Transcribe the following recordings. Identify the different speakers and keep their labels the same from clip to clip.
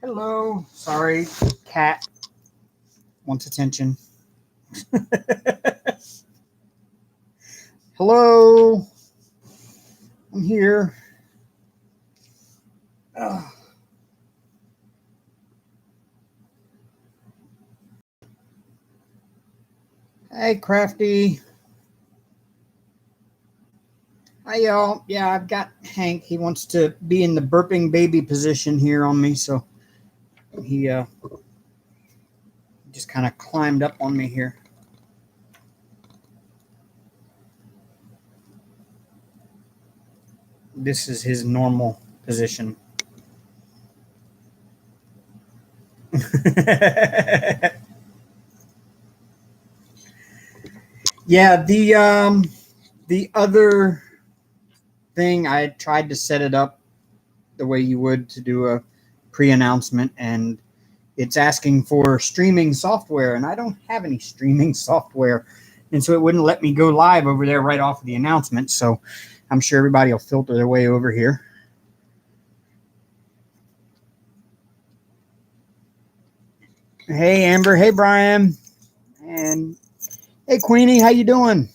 Speaker 1: Hello. Sorry, cat wants attention. Hello. I'm here. Ugh. Hey, Crafty. Hi, y'all. Yeah, I've got Hank. He wants to be in the burping baby position here on me, so he just kind of climbed up on me here. This is his normal position. Yeah, the other thing, I tried to set it up the way you would to do a pre-announcement, and it's asking for streaming software, and I don't have any streaming software, and so it wouldn't let me go live over there right off of the announcement. So I'm sure everybody will filter their way over here. Hey, Amber. Hey, Brian. And hey, Queenie. How you doing?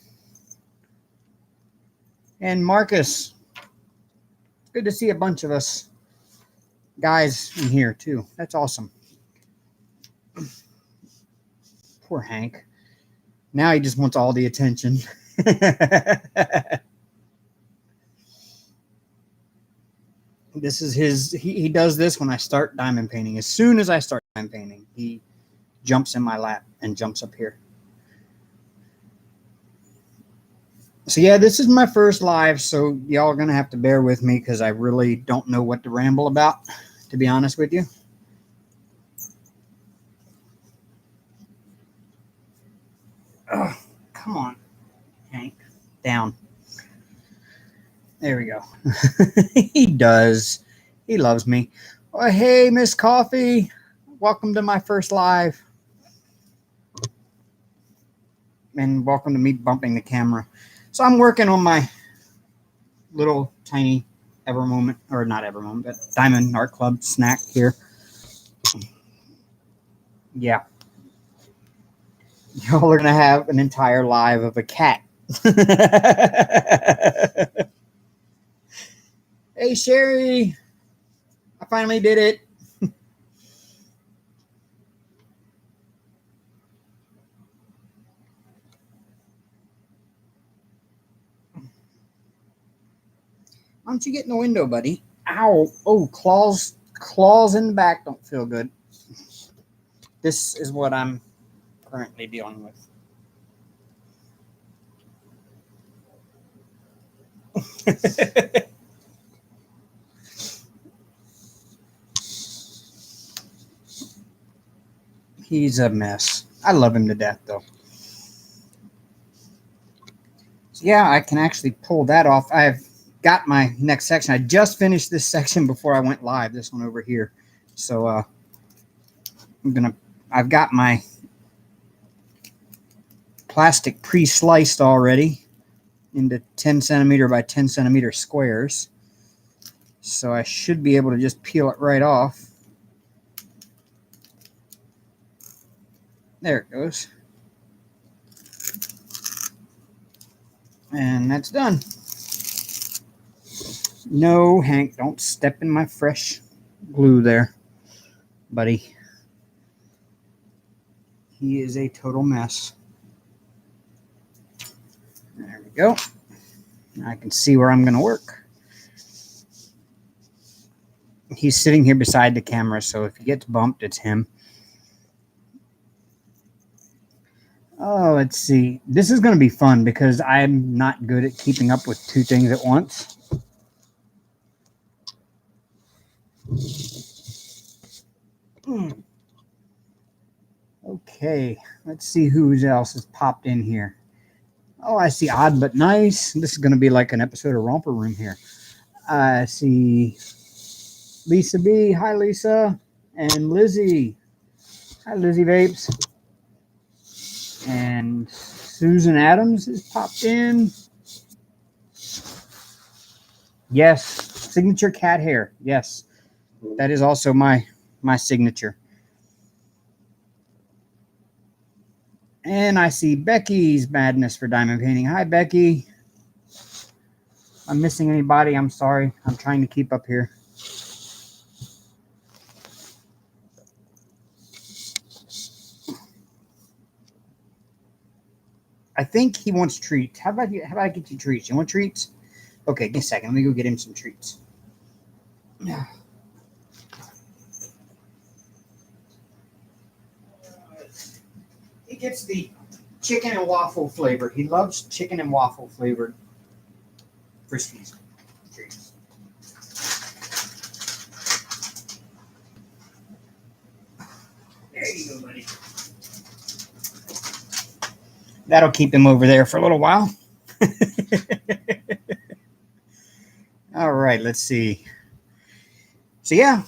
Speaker 1: And Marcus. It's good to see a bunch of us guys in here, too. That's awesome. Poor Hank. Now he just wants all the attention. This is his, he does this when I start diamond painting. As soon as I start diamond painting, he jumps in my lap and jumps up here. So yeah, this is my first live, so y'all are going to have to bear with me because I really don't know what to ramble about, to be honest with you. Oh, come on, Hank. Down. There we go. He does. He loves me. Oh, hey, Miss Coffee. Welcome to my first live. And welcome to me bumping the camera. So I'm working on my little tiny ever moment, or not ever moment, but Diamond Art Club snack here. Yeah. Y'all are going to have an entire live of a cat. Hey, Sherry. I finally did it. Why don't you get in the window, buddy? Ow. Oh, claws in the back don't feel good. This is what I'm currently dealing with. He's a mess. I love him to death, though. So yeah, I can actually pull that off. I've got my next section. I just finished this section before I went live, this one over here. So I've got my plastic pre-sliced already into 10 centimeter by 10 centimeter squares. So I should be able to just peel it right off. There it goes. And that's done. No, Hank, don't step in my fresh glue there, buddy. He is a total mess. There we go. I can see where I'm going to work. He's sitting here beside the camera, so if he gets bumped, it's him. Oh, let's see. This is going to be fun because I'm not good at keeping up with two things at once. Okay, let's see who else has popped in here. Oh, I see Odd But Nice. This is going to be like an episode of Romper Room here. I see Lisa B. Hi, Lisa. And Lizzie. Hi, Lizzie Vapes. And Susan Adams has popped in. Yes, signature cat hair. Yes, that is also my my signature. And I see Becky's Madness for Diamond Painting. Hi, Becky. If I'm missing anybody, I'm sorry. I'm trying to keep up here. I think he wants treats. How about I get you treats? You want treats? Okay, give me a second. Let me go get him some treats. Yeah. He gets the chicken and waffle flavor. He loves chicken and waffle flavored Friskies treats. There you go, buddy. That'll keep him over there for a little while. All right, let's see. So yeah,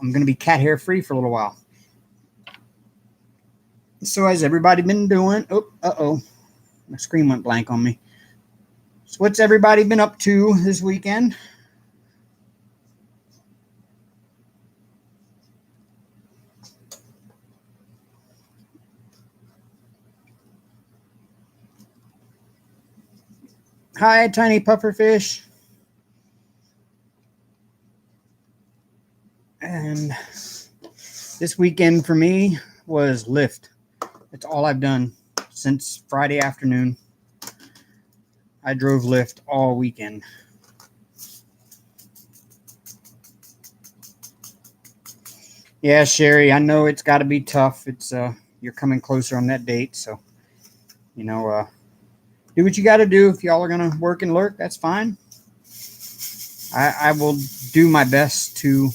Speaker 1: I'm going to be cat hair free for a little while. So has everybody been doing? Oh, my screen went blank on me. So what's everybody been up to this weekend? Hi, tiny pufferfish. And this weekend for me was lift. That's all I've done since Friday afternoon. I drove lift all weekend. Yeah, Sherry, I know it's got to be tough. It's you're coming closer on that date, so do what you got to do. If y'all are gonna work and lurk, that's fine. I will do my best to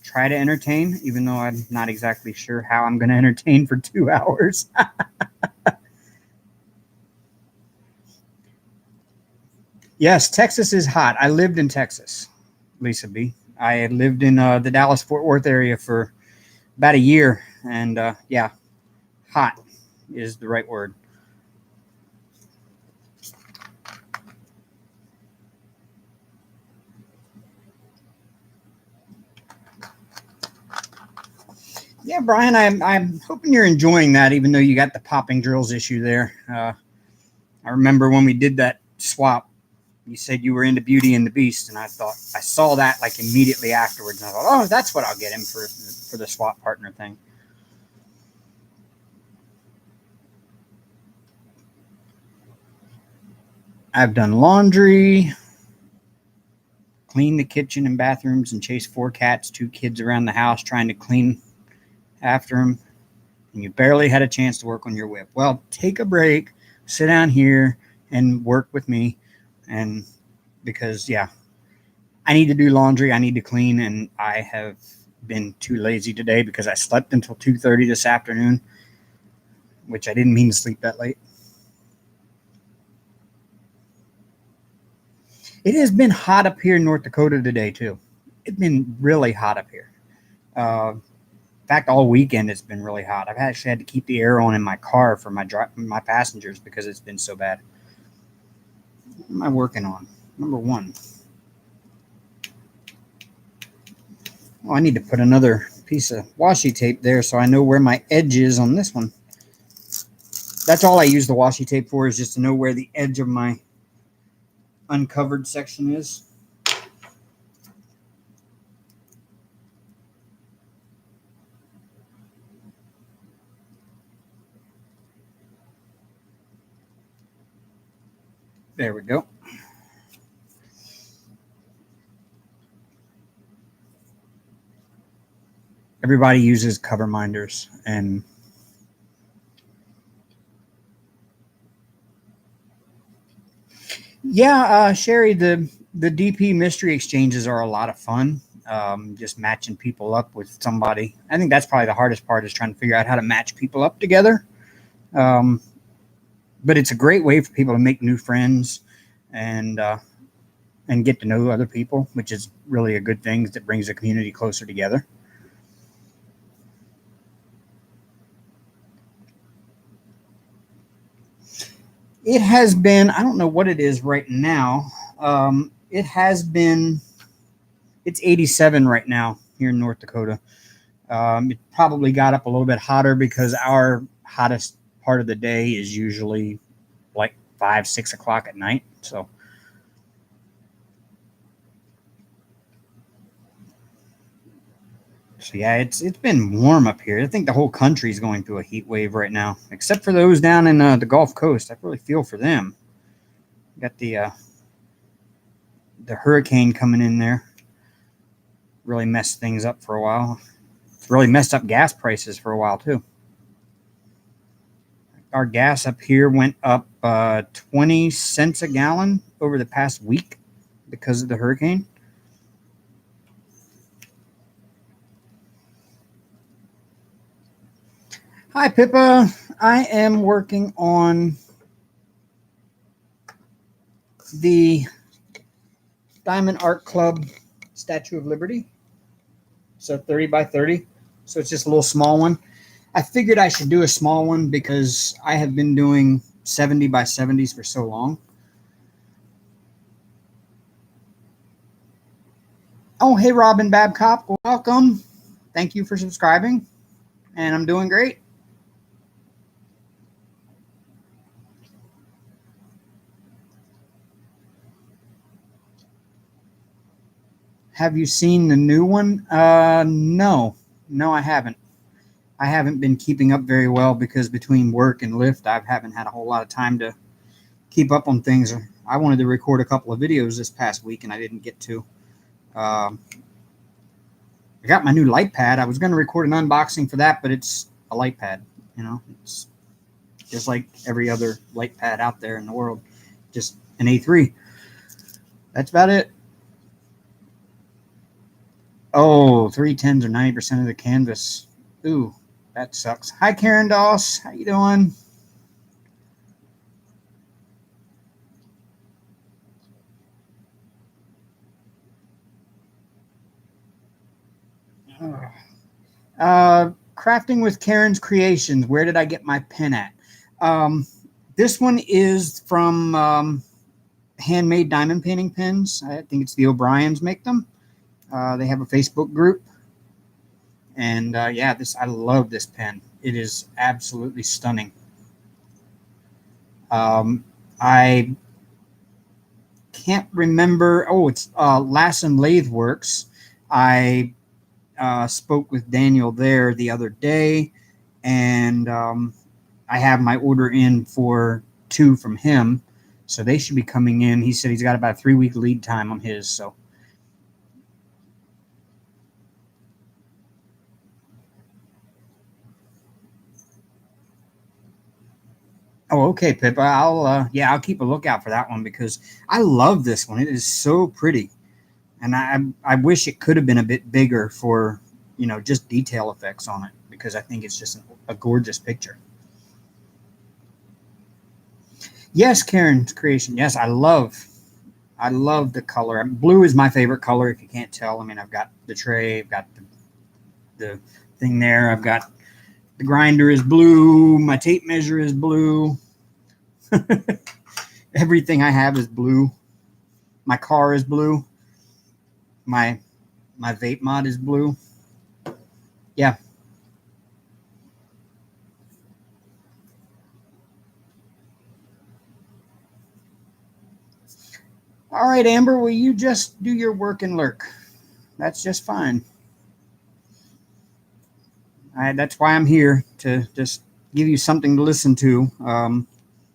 Speaker 1: try to entertain, even though I'm not exactly sure how I'm going to entertain for 2 hours. Yes, Texas is hot. I lived in Texas, Lisa B. I had lived in the Dallas-Fort Worth area for about a year, and yeah, hot is the right word. Yeah, Brian, I'm hoping you're enjoying that, even though you got the popping drills issue there. I remember when we did that swap, you said you were into Beauty and the Beast, and I saw that like immediately afterwards, and I thought, oh, that's what I'll get him for the swap partner thing. I've done laundry, cleaned the kitchen and bathrooms, and chased 4 cats, 2 kids around the house trying to clean after them, and you barely had a chance to work on your WIP. Well, take a break, sit down here, and work with me, and because, yeah, I need to do laundry, I need to clean, and I have been too lazy today because I slept until 2:30 this afternoon, which I didn't mean to sleep that late. It has been hot up here in North Dakota today, too. It's been really hot up here. In fact, all weekend it's been really hot. I've actually had to keep the air on in my car for my passengers because it's been so bad. What am I working on? Number 1. Oh, I need to put another piece of washi tape there so I know where my edge is on this one. That's all I use the washi tape for, is just to know where the edge of my uncovered section is. There we go. Everybody uses cover minders, and yeah, Sherry, the DP mystery exchanges are a lot of fun. Just matching people up with somebody. I think that's probably the hardest part, is trying to figure out how to match people up together. But it's a great way for people to make new friends and get to know other people, which is really a good thing that brings the community closer together. It has been, I don't know what it is right now. It's 87 right now here in North Dakota. It probably got up a little bit hotter because our hottest part of the day is usually like 5, 6 o'clock at night. So yeah, it's been warm up here. I think the whole country is going through a heat wave right now, except for those down in the Gulf Coast. I really feel for them. Got the hurricane coming in there. Really messed things up for a while. It's really messed up gas prices for a while too. Our gas up here went up 20 cents a gallon over the past week because of the hurricane. Hi, Pippa. I am working on the Diamond Art Club Statue of Liberty. So 30 by 30. So it's just a little small one. I figured I should do a small one because I have been doing 70 by 70s for so long. Oh, hey, Robin Babcock. Welcome. Thank you for subscribing. And I'm doing great. Have you seen the new one? No, I haven't. I haven't been keeping up very well because between work and Lyft, I haven't had a whole lot of time to keep up on things. I wanted to record a couple of videos this past week and I didn't get to. I got my new light pad. I was going to record an unboxing for that, but it's a light pad. You know, it's just like every other light pad out there in the world, just an A3. That's about it. Oh, 310s are 90% of the canvas. Ooh, that sucks. Hi, Karen Doss. How you doing? Crafting with Karen's Creations. Where did I get my pen at? This one is from Handmade Diamond Painting Pens. I think it's the O'Briens make them. They have a Facebook group. And yeah, I love this pen. It is absolutely stunning. I can't remember. Oh, it's Lassen Lathe Works. I spoke with Daniel there the other day, and I have my order in for 2 from him, so they should be coming in. He said he's got about a 3-week lead time on his. So, oh, okay, Pippa. I'll keep a lookout for that one because I love this one. It is so pretty, and I wish it could have been a bit bigger for just detail effects on it because I think it's just a gorgeous picture. Yes, Karen's Creation. Yes, I love the color. Blue is my favorite color. If you can't tell, I mean, I've got the tray, I've got the thing there, I've got the grinder is blue, my tape measure is blue. Everything I have is blue. My car is blue. My vape mod is blue. Yeah. All right, Amber, will you just do your work and lurk? That's just fine. That's why I'm here, to just give you something to listen to.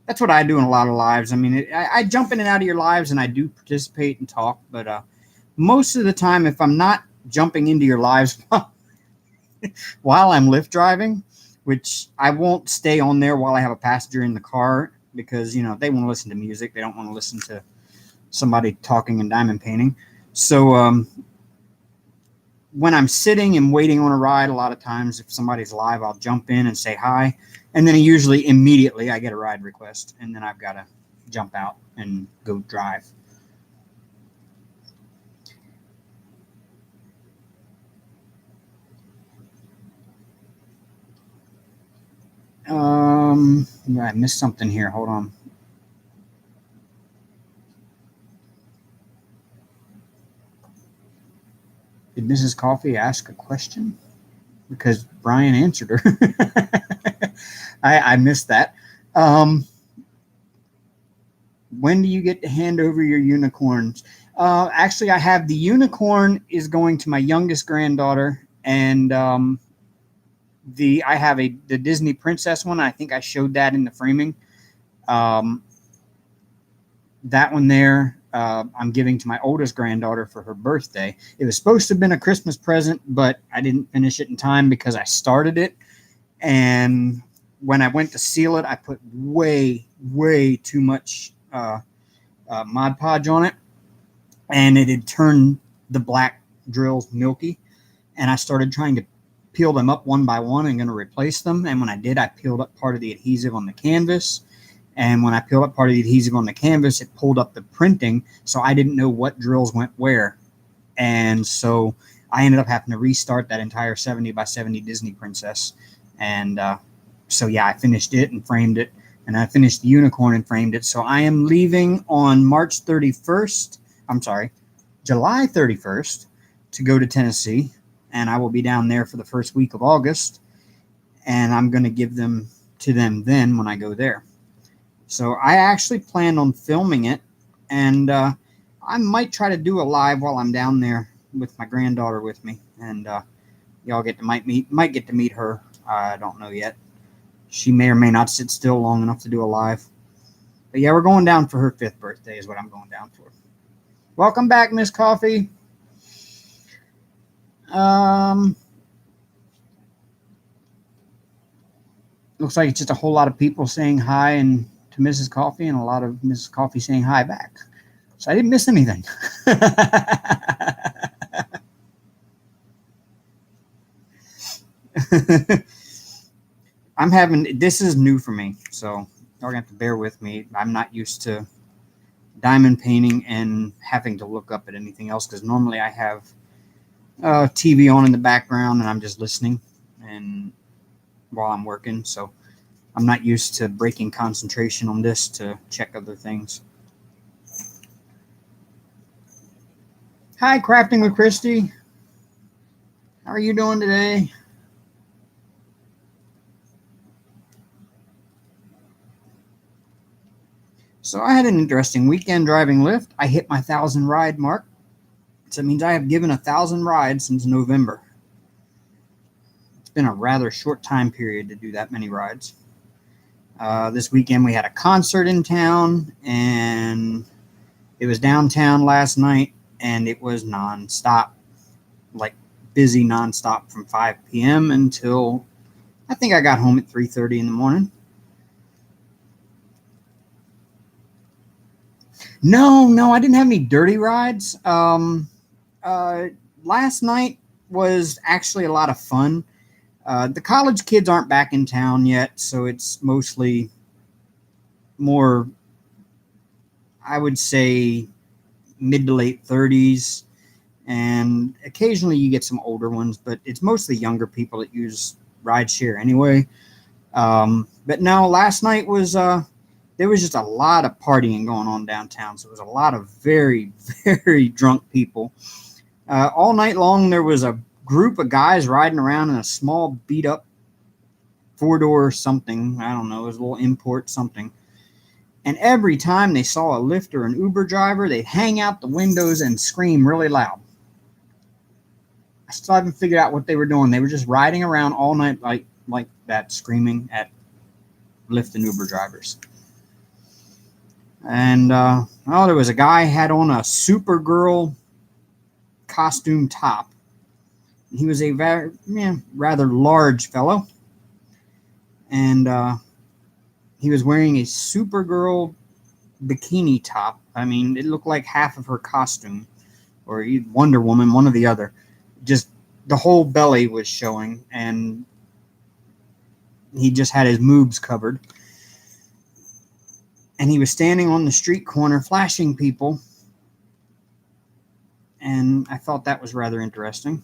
Speaker 1: That's what I do in a lot of lives. I mean, I jump in and out of your lives, and I do participate and talk. But most of the time, if I'm not jumping into your lives while I'm Lyft driving, which I won't stay on there while I have a passenger in the car because, they want to listen to music. They don't want to listen to somebody talking and diamond painting. So when I'm sitting and waiting on a ride, a lot of times if somebody's live, I'll jump in and say hi. And then usually immediately I get a ride request, and then I've got to jump out and go drive. I missed something here. Hold on. Did Mrs. Coffee ask a question? Because Brian answered her. I missed that. When do you get to hand over your unicorns? Actually, I have the unicorn is going to my youngest granddaughter, and I have the Disney princess one. I think I showed that in the framing. Um, that one there, I'm giving to my oldest granddaughter for her birthday. It was supposed to have been a Christmas present, but I didn't finish it in time because I started it, and when I went to seal it, I put way too much Mod Podge on it, and it had turned the black drills milky. And I started trying to peel them up one by one and going to replace them. And when I did, I peeled up part of the adhesive on the canvas. And when I peeled up part of the adhesive on the canvas, it pulled up the printing. So I didn't know what drills went where. And so I ended up having to restart that entire 70 by 70 Disney princess. And so, yeah, I finished it and framed it. And I finished the unicorn and framed it. So I am leaving on March 31st. I'm sorry, July 31st to go to Tennessee. And I will be down there for the first week of August. And I'm going to give them to them then when I go there. So I actually planned on filming it. And I might try to do a live while I'm down there with my granddaughter with me. And y'all might get to meet her. I don't know yet. She may or may not sit still long enough to do a live. But yeah, we're going down for her 5th birthday is what I'm going down for. Welcome back, Miss Coffee. Looks like it's just a whole lot of people saying hi and to Mrs. Coffee and a lot of Mrs. Coffee saying hi back. So I didn't miss anything. This is new for me, so you're going to have to bear with me. I'm not used to diamond painting and having to look up at anything else because normally I have TV on in the background and I'm just listening and while I'm working. So I'm not used to breaking concentration on this to check other things. Hi, Crafting with Christy. How are you doing today? So I had an interesting weekend driving Lyft. I hit my 1,000 ride mark. So it means I have given 1,000 rides since November. It's been a rather short time period to do that many rides. This weekend we had a concert in town, and it was downtown last night, and it was nonstop, like busy nonstop from 5 p.m. until I think I got home at 3:30 in the morning. No, I didn't have any dirty rides. Last night was actually a lot of fun. The college kids aren't back in town yet, so it's mostly more, I would say, mid to late 30s. And occasionally you get some older ones, but it's mostly younger people that use rideshare anyway. But no, last night was there was just a lot of partying going on downtown. So it was a lot of very, very drunk people. All night long, there was a group of guys riding around in a small beat up 4-door something. I don't know. It was a little import something. And every time they saw a Lyft or an Uber driver, they'd hang out the windows and scream really loud. I still haven't figured out what they were doing. They were just riding around all night like that, screaming at Lyft and Uber drivers. And there was a guy had on a Supergirl costume top. He was a rather large fellow, and he was wearing a Supergirl bikini top. I mean, it looked like half of her costume, or Wonder Woman, one or the other. Just the whole belly was showing, and he just had his moobs covered. And he was standing on the street corner flashing people, and I thought that was rather interesting.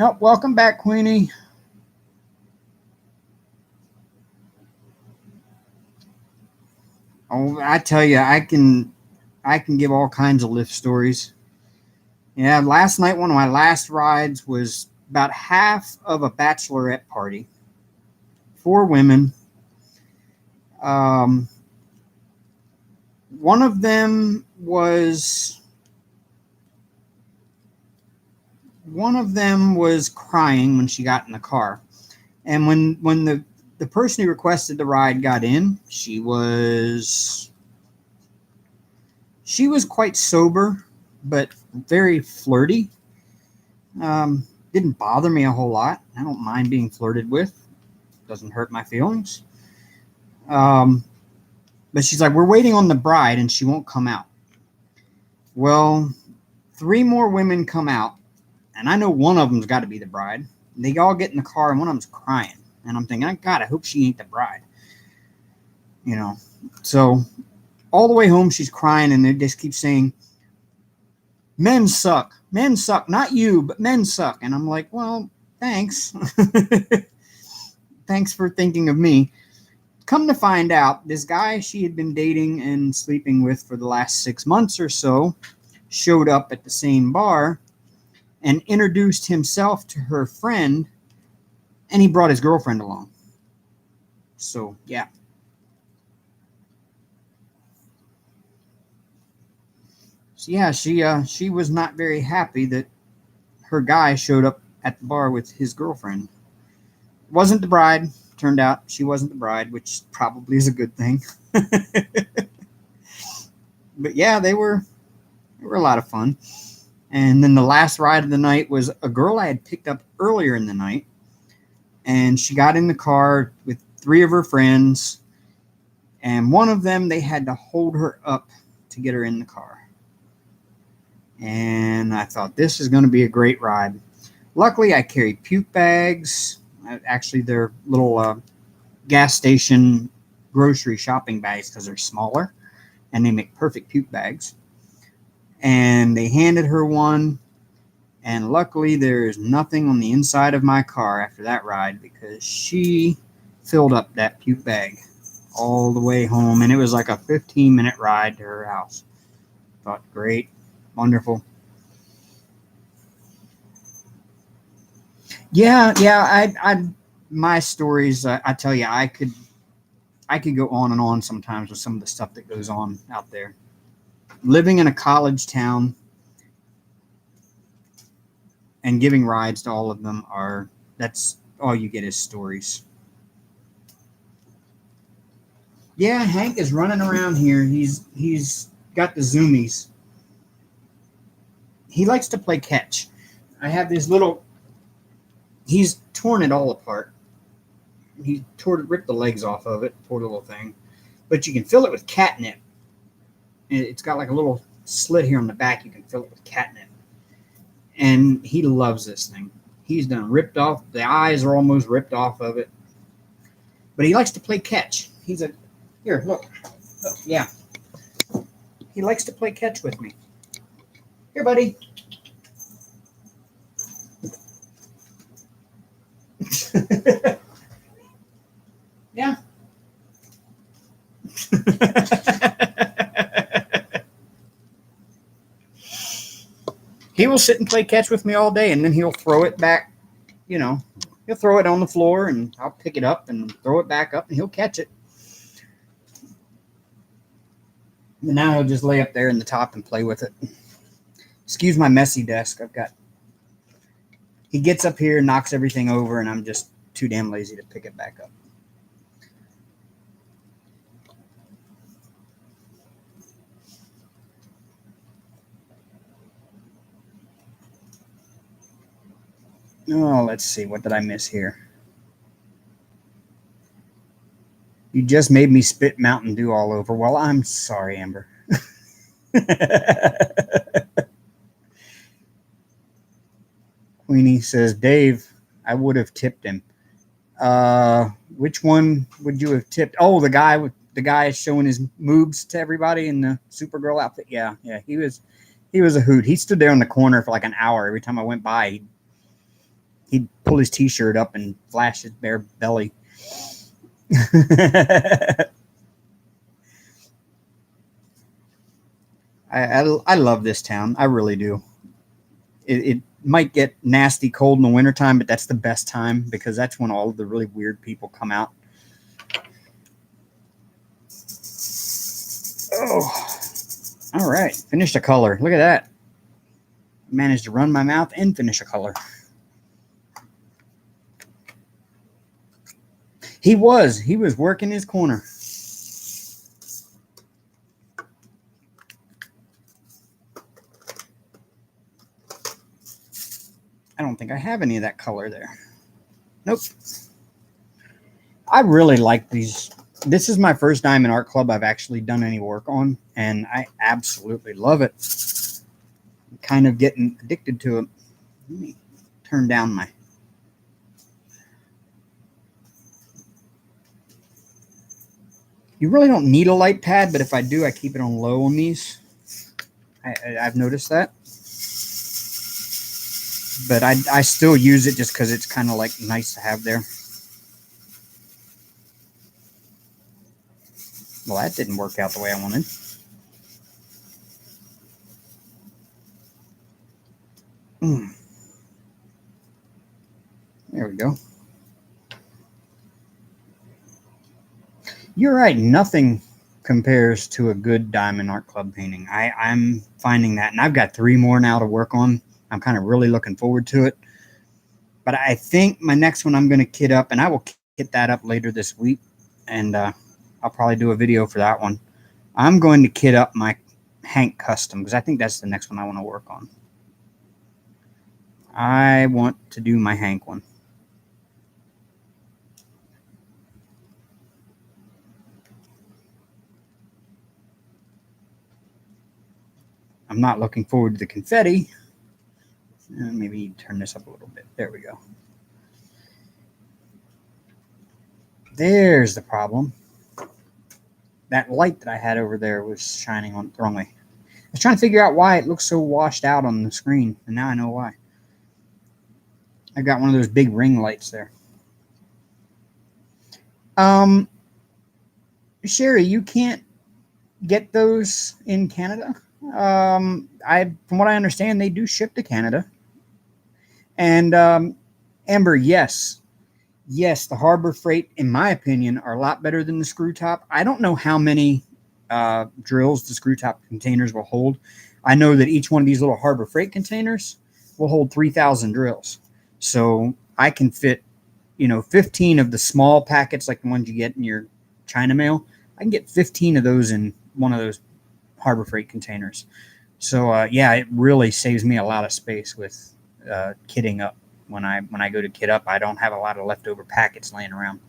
Speaker 1: Oh, welcome back, Queenie. Oh, I tell you, I can give all kinds of lift stories. Yeah, last night one of my last rides was about half of a bachelorette party. 4 women. Um, one of them was crying when she got in the car, and when the person who requested the ride got in, she was quite sober, but very flirty. Didn't bother me a whole lot. I don't mind being flirted with. Doesn't hurt my feelings. Um, but she's like, we're waiting on the bride, and she won't come out. Well, 3 more women come out, and I know one of them's got to be the bride. They all get in the car, and one of them's crying. And I'm thinking, God, I hope she ain't the bride. You know. So all the way home, she's crying, and they just keep saying, men suck. Men suck. Not you, but men suck. And I'm like, well, thanks. Thanks for thinking of me. Come to find out, this guy she had been dating and sleeping with for the last 6 months or so showed up at the same bar and introduced himself to her friend, and he brought his girlfriend along. So, yeah. So, yeah, she was not very happy that her guy showed up at the bar with his girlfriend. Wasn't the bride. Turned out she wasn't the bride, which probably is a good thing. But yeah, they were a lot of fun. And then the last ride of the night was a girl I had picked up earlier in the night. And she got in the car with 3 of her friends. And one of them, they had to hold her up to get her in the car. And I thought, this is going to be a great ride. Luckily, I carried puke bags. Actually, they're little gas station grocery shopping bags because they're smaller. And they make perfect puke bags. And they handed her one. And luckily, there is nothing on the inside of my car after that ride because she filled up that puke bag all the way home. And it was like a 15-minute ride to her house. Thought, great, wonderful. Yeah. My stories, I tell you, I could go on and on sometimes with some of the stuff that goes on out there. Living in a college town and giving rides to all of them that's all you get is stories. Yeah, Hank is running around here. He's got the zoomies. He likes to play catch. I have this little. He's torn it all apart. He ripped the legs off of it. Poor little thing. But you can fill it with catnip. It's got like a little slit here on the back. You can fill it with catnip. And he loves this thing. He's done ripped off. The eyes are almost ripped off of it. But he likes to play catch. Here, look. Yeah. He likes to play catch with me. Here, buddy. Yeah. He will sit and play catch with me all day, and then he'll throw it back. He'll throw it on the floor, and I'll pick it up and throw it back up, and he'll catch it. And now he'll just lay up there in the top and play with it. Excuse my messy desk. He gets up here, knocks everything over, and I'm just too damn lazy to pick it back up. Oh, let's see. What did I miss here? You just made me spit Mountain Dew all over. Well, I'm sorry, Amber. Queenie says, Dave, I would have tipped him. Which one would you have tipped? Oh, the guy showing his moves to everybody in the Supergirl outfit. Yeah, he was a hoot. He stood there in the corner for like an hour. Every time I went by, he'd pull his t-shirt up and flash his bare belly. I love this town. I really do. It might get nasty cold in the wintertime, but that's the best time because that's when all of the really weird people come out. Oh, all right. Finished a color. Look at that. Managed to run my mouth and finish a color. He was working his corner. I don't think I have any of that color there. Nope. I really like these. This is my first Diamond Art Club I've actually done any work on, and I absolutely love it. I'm kind of getting addicted to it. Let me turn down my... You really don't need a light pad, but if I do, I keep it on low on these. I've noticed that. But I still use it just because it's kind of like nice to have there. Well, that didn't work out the way I wanted. There we go. You're right. Nothing compares to a good Diamond Art Club painting. I'm finding that, and I've got 3 more now to work on. I'm kind of really looking forward to it. But I think my next one I'm going to kit up, and I will kit that up later this week, and I'll probably do a video for that one. I'm going to kit up my Hank Custom because I think that's the next one I want to work on. I want to do my Hank one. I'm not looking forward to the confetti. Maybe turn this up a little bit. There we go. There's the problem. That light that I had over there was shining on the wrong way. I was trying to figure out why it looks so washed out on the screen, and now I know why. I got one of those big ring lights there. Sherry, you can't get those in Canada. From what I understand, they do ship to Canada. And Amber, yes, the Harbor Freight, in my opinion, are a lot better than the screw top. I don't know how many drills the screw top containers will hold. I know that each one of these little Harbor Freight containers will hold 3,000 drills. So I can fit, 15 of the small packets like the ones you get in your China mail. I can get 15 of those in one of those Harbor Freight containers. So yeah, it really saves me a lot of space with kitting up. When I go to kit up, I don't have a lot of leftover packets laying around.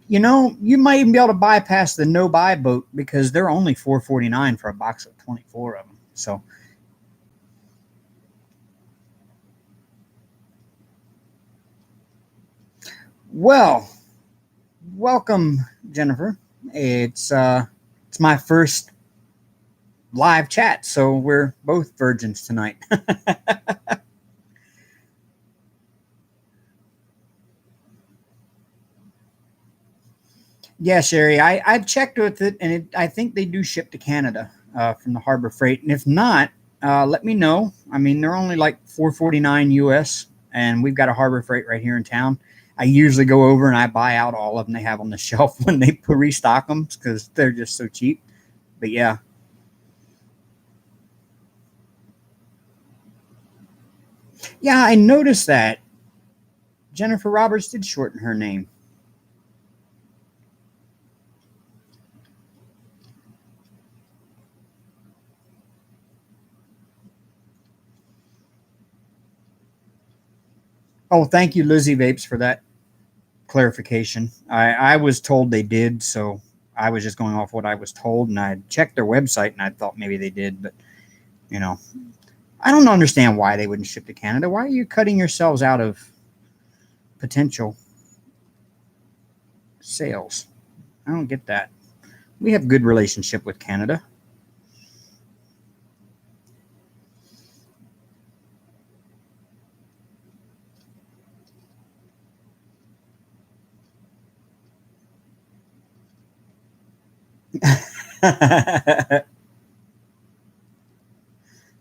Speaker 1: You might even be able to bypass the no buy boat because they're only $4.49 for a box of 24 of them. So well, welcome, Jennifer. It's my first live chat, so we're both virgins tonight. Yeah, Sherry, I've checked with it, and I think they do ship to Canada from the Harbor Freight. And if not, let me know. I mean, they're only like $4.49 US, and we've got a Harbor Freight right here in town. I usually go over and I buy out all of them they have on the shelf when they restock them because they're just so cheap. But yeah. Yeah, I noticed that. Jennifer Roberts did shorten her name. Oh, thank you, Lizzie Vapes, for that clarification. I was told they did, so I was just going off what I was told, and I checked their website, and I thought maybe they did, but I don't understand why they wouldn't ship to Canada. Why are you cutting yourselves out of potential sales? I don't get that. We have good relationship with Canada.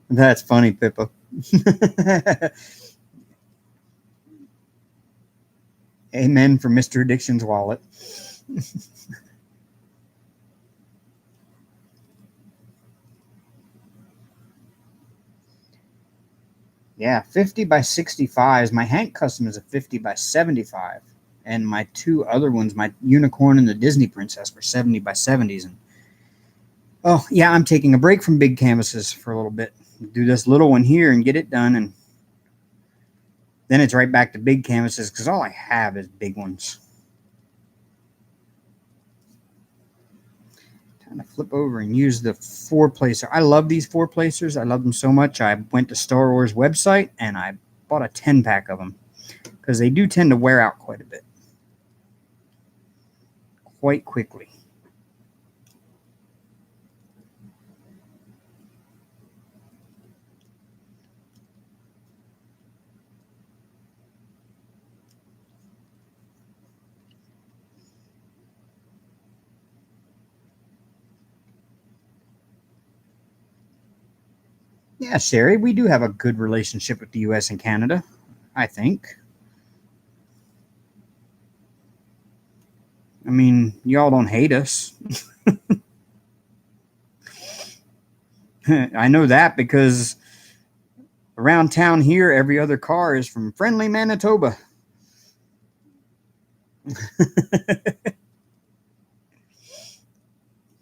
Speaker 1: That's funny, Pippa. Amen for Mr. Addiction's wallet. Yeah, 50 by 65s. My Hank custom is a 50 by 75. And my two other ones, my Unicorn and the Disney Princess, were 70 by 70s. And oh, yeah, I'm taking a break from big canvases for a little bit. Do this little one here and get it done. And then it's right back to big canvases because all I have is big ones. Kind of flip over and use the four placer. I love these four placers. I love them so much. I went to Star Wars website and I bought a 10-pack of them because they do tend to wear out quite a bit, quite quickly. Yeah, Sherry, we do have a good relationship with the U.S. and Canada, I think. I mean, y'all don't hate us. I know that because around town here, every other car is from friendly Manitoba.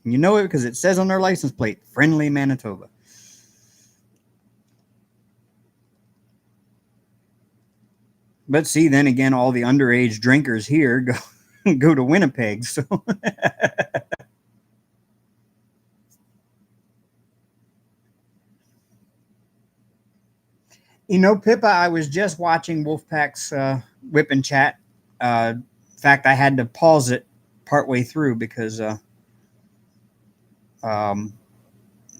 Speaker 1: You know it because it says on their license plate, friendly Manitoba. But see, then again, all the underage drinkers here go to Winnipeg. So, Pippa, I was just watching Wolfpack's WIP and chat. In fact, I had to pause it partway through because um,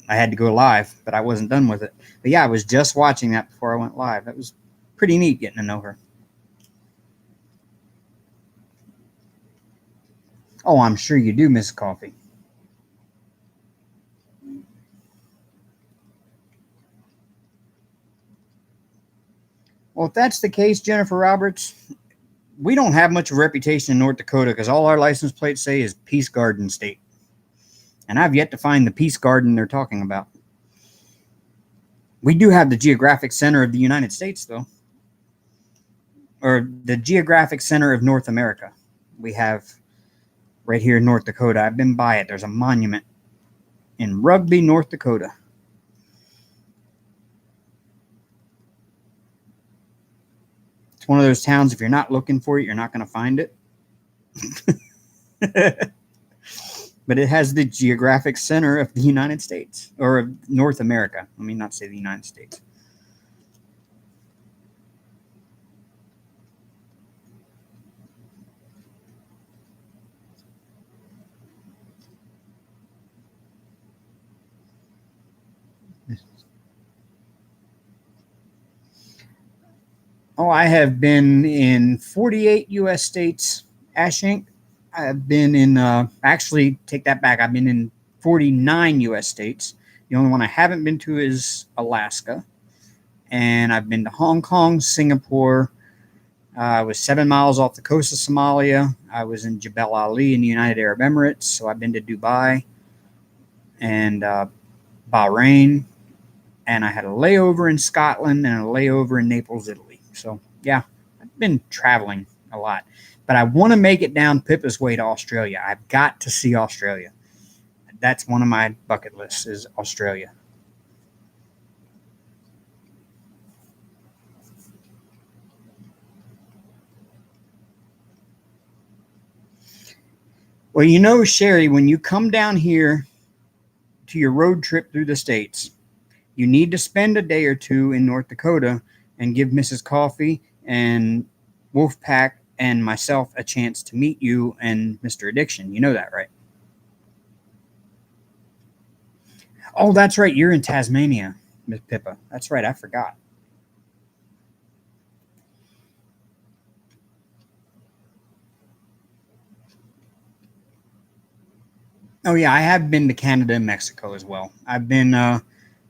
Speaker 1: I had to go live, but I wasn't done with it. But yeah, I was just watching that before I went live. That was pretty neat getting to know her. Oh, I'm sure you do miss coffee. Well, if that's the case, Jennifer Roberts, we don't have much of a reputation in North Dakota because all our license plates say is Peace Garden State. And I've yet to find the Peace Garden they're talking about. We do have the geographic center of the United States, though, or the geographic center of North America. We have right here in North Dakota. I've been by it. There's a monument in Rugby, North Dakota. It's one of those towns, if you're not looking for it, you're not going to find it. But it has the geographic center of the United States, or of North America. Let me not say the United States. Oh, I have been in 48 U.S. states, Ashank. I've been in, actually, take that back. I've been in 49 U.S. states. The only one I haven't been to is Alaska. And I've been to Hong Kong, Singapore. I was 7 miles off the coast of Somalia. I was in Jebel Ali in the United Arab Emirates. So I've been to Dubai and Bahrain. And I had a layover in Scotland and a layover in Naples, Italy. So, yeah, I've been traveling a lot. But I want to make it down Pippa's way to Australia. I've got to see Australia. That's one of my bucket lists is Australia. Well, Sherry, when you come down here to your road trip through the states, you need to spend a day or two in North Dakota and give Mrs. Coffee and Wolfpack and myself a chance to meet you and Mr. Addiction. You know that, right? Oh, that's right. You're in Tasmania, Miss Pippa. That's right. I forgot. Oh yeah, I have been to Canada and Mexico as well. I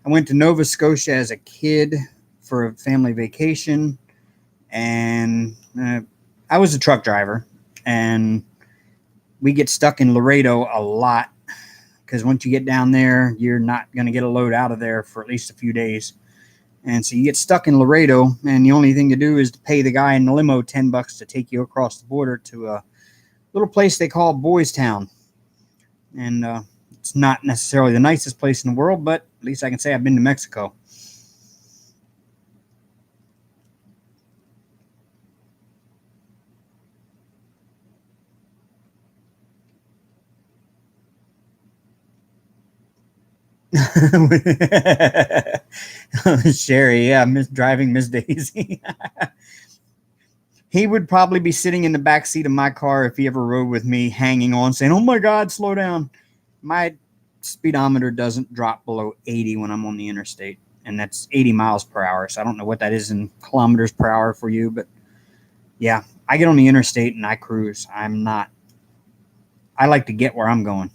Speaker 1: went to Nova Scotia as a kid for a family vacation, and I was a truck driver, and we get stuck in Laredo a lot because once you get down there, you're not going to get a load out of there for at least a few days. And so you get stuck in Laredo, and the only thing to do is to pay the guy in the limo $10 to take you across the border to a little place they call Boys Town. And it's not necessarily the nicest place in the world, but at least I can say I've been to Mexico. Sherry, yeah, driving Miss Daisy. He would probably be sitting in the back seat of my car if he ever rode with me, hanging on, saying, "Oh my God, slow down." My speedometer doesn't drop below 80 when I'm on the interstate, and that's 80 miles per hour. So I don't know what that is in kilometers per hour for you, but yeah, I get on the interstate and I cruise. I like to get where I'm going.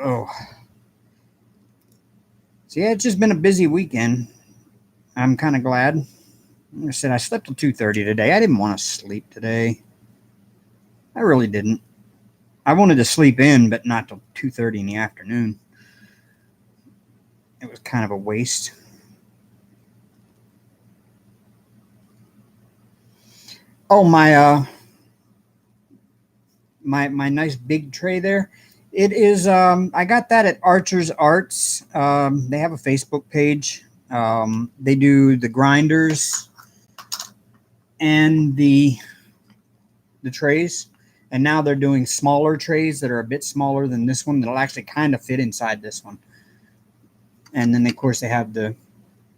Speaker 1: Oh, so yeah, it's just been a busy weekend. I'm kind of glad. Like I said, I slept till 2:30 today. I didn't want to sleep today. I really didn't. I wanted to sleep in, but not till 2:30 in the afternoon. It was kind of a waste. Oh, my nice big tray there. It is. I got that at Archer's Arts. They have a Facebook page. They do the grinders and the trays, and now they're doing smaller trays that are a bit smaller than this one. That'll actually kind of fit inside this one. And then of course they have the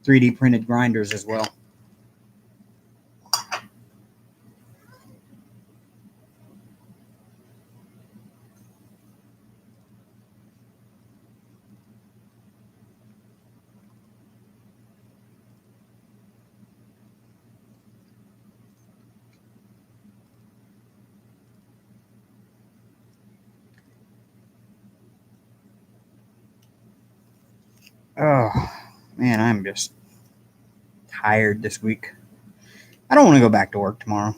Speaker 1: 3D printed grinders as well. Oh man, I'm just tired this week. I don't want to go back to work tomorrow.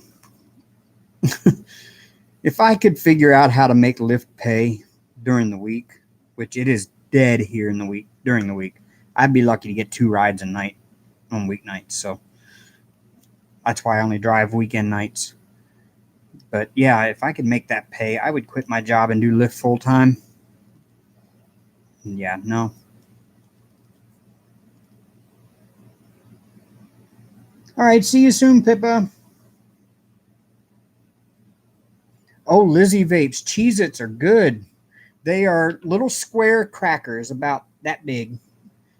Speaker 1: If I could figure out how to make Lyft pay during the week, which it is dead here in the week during the week, I'd be lucky to get 2 rides a night on weeknights. So that's why I only drive weekend nights. But yeah, if I could make that pay, I would quit my job and do Lyft full time. Yeah, no. All right, see you soon, Pippa. Oh, Lizzie Vapes. Cheez Its are good. They are little square crackers about that big,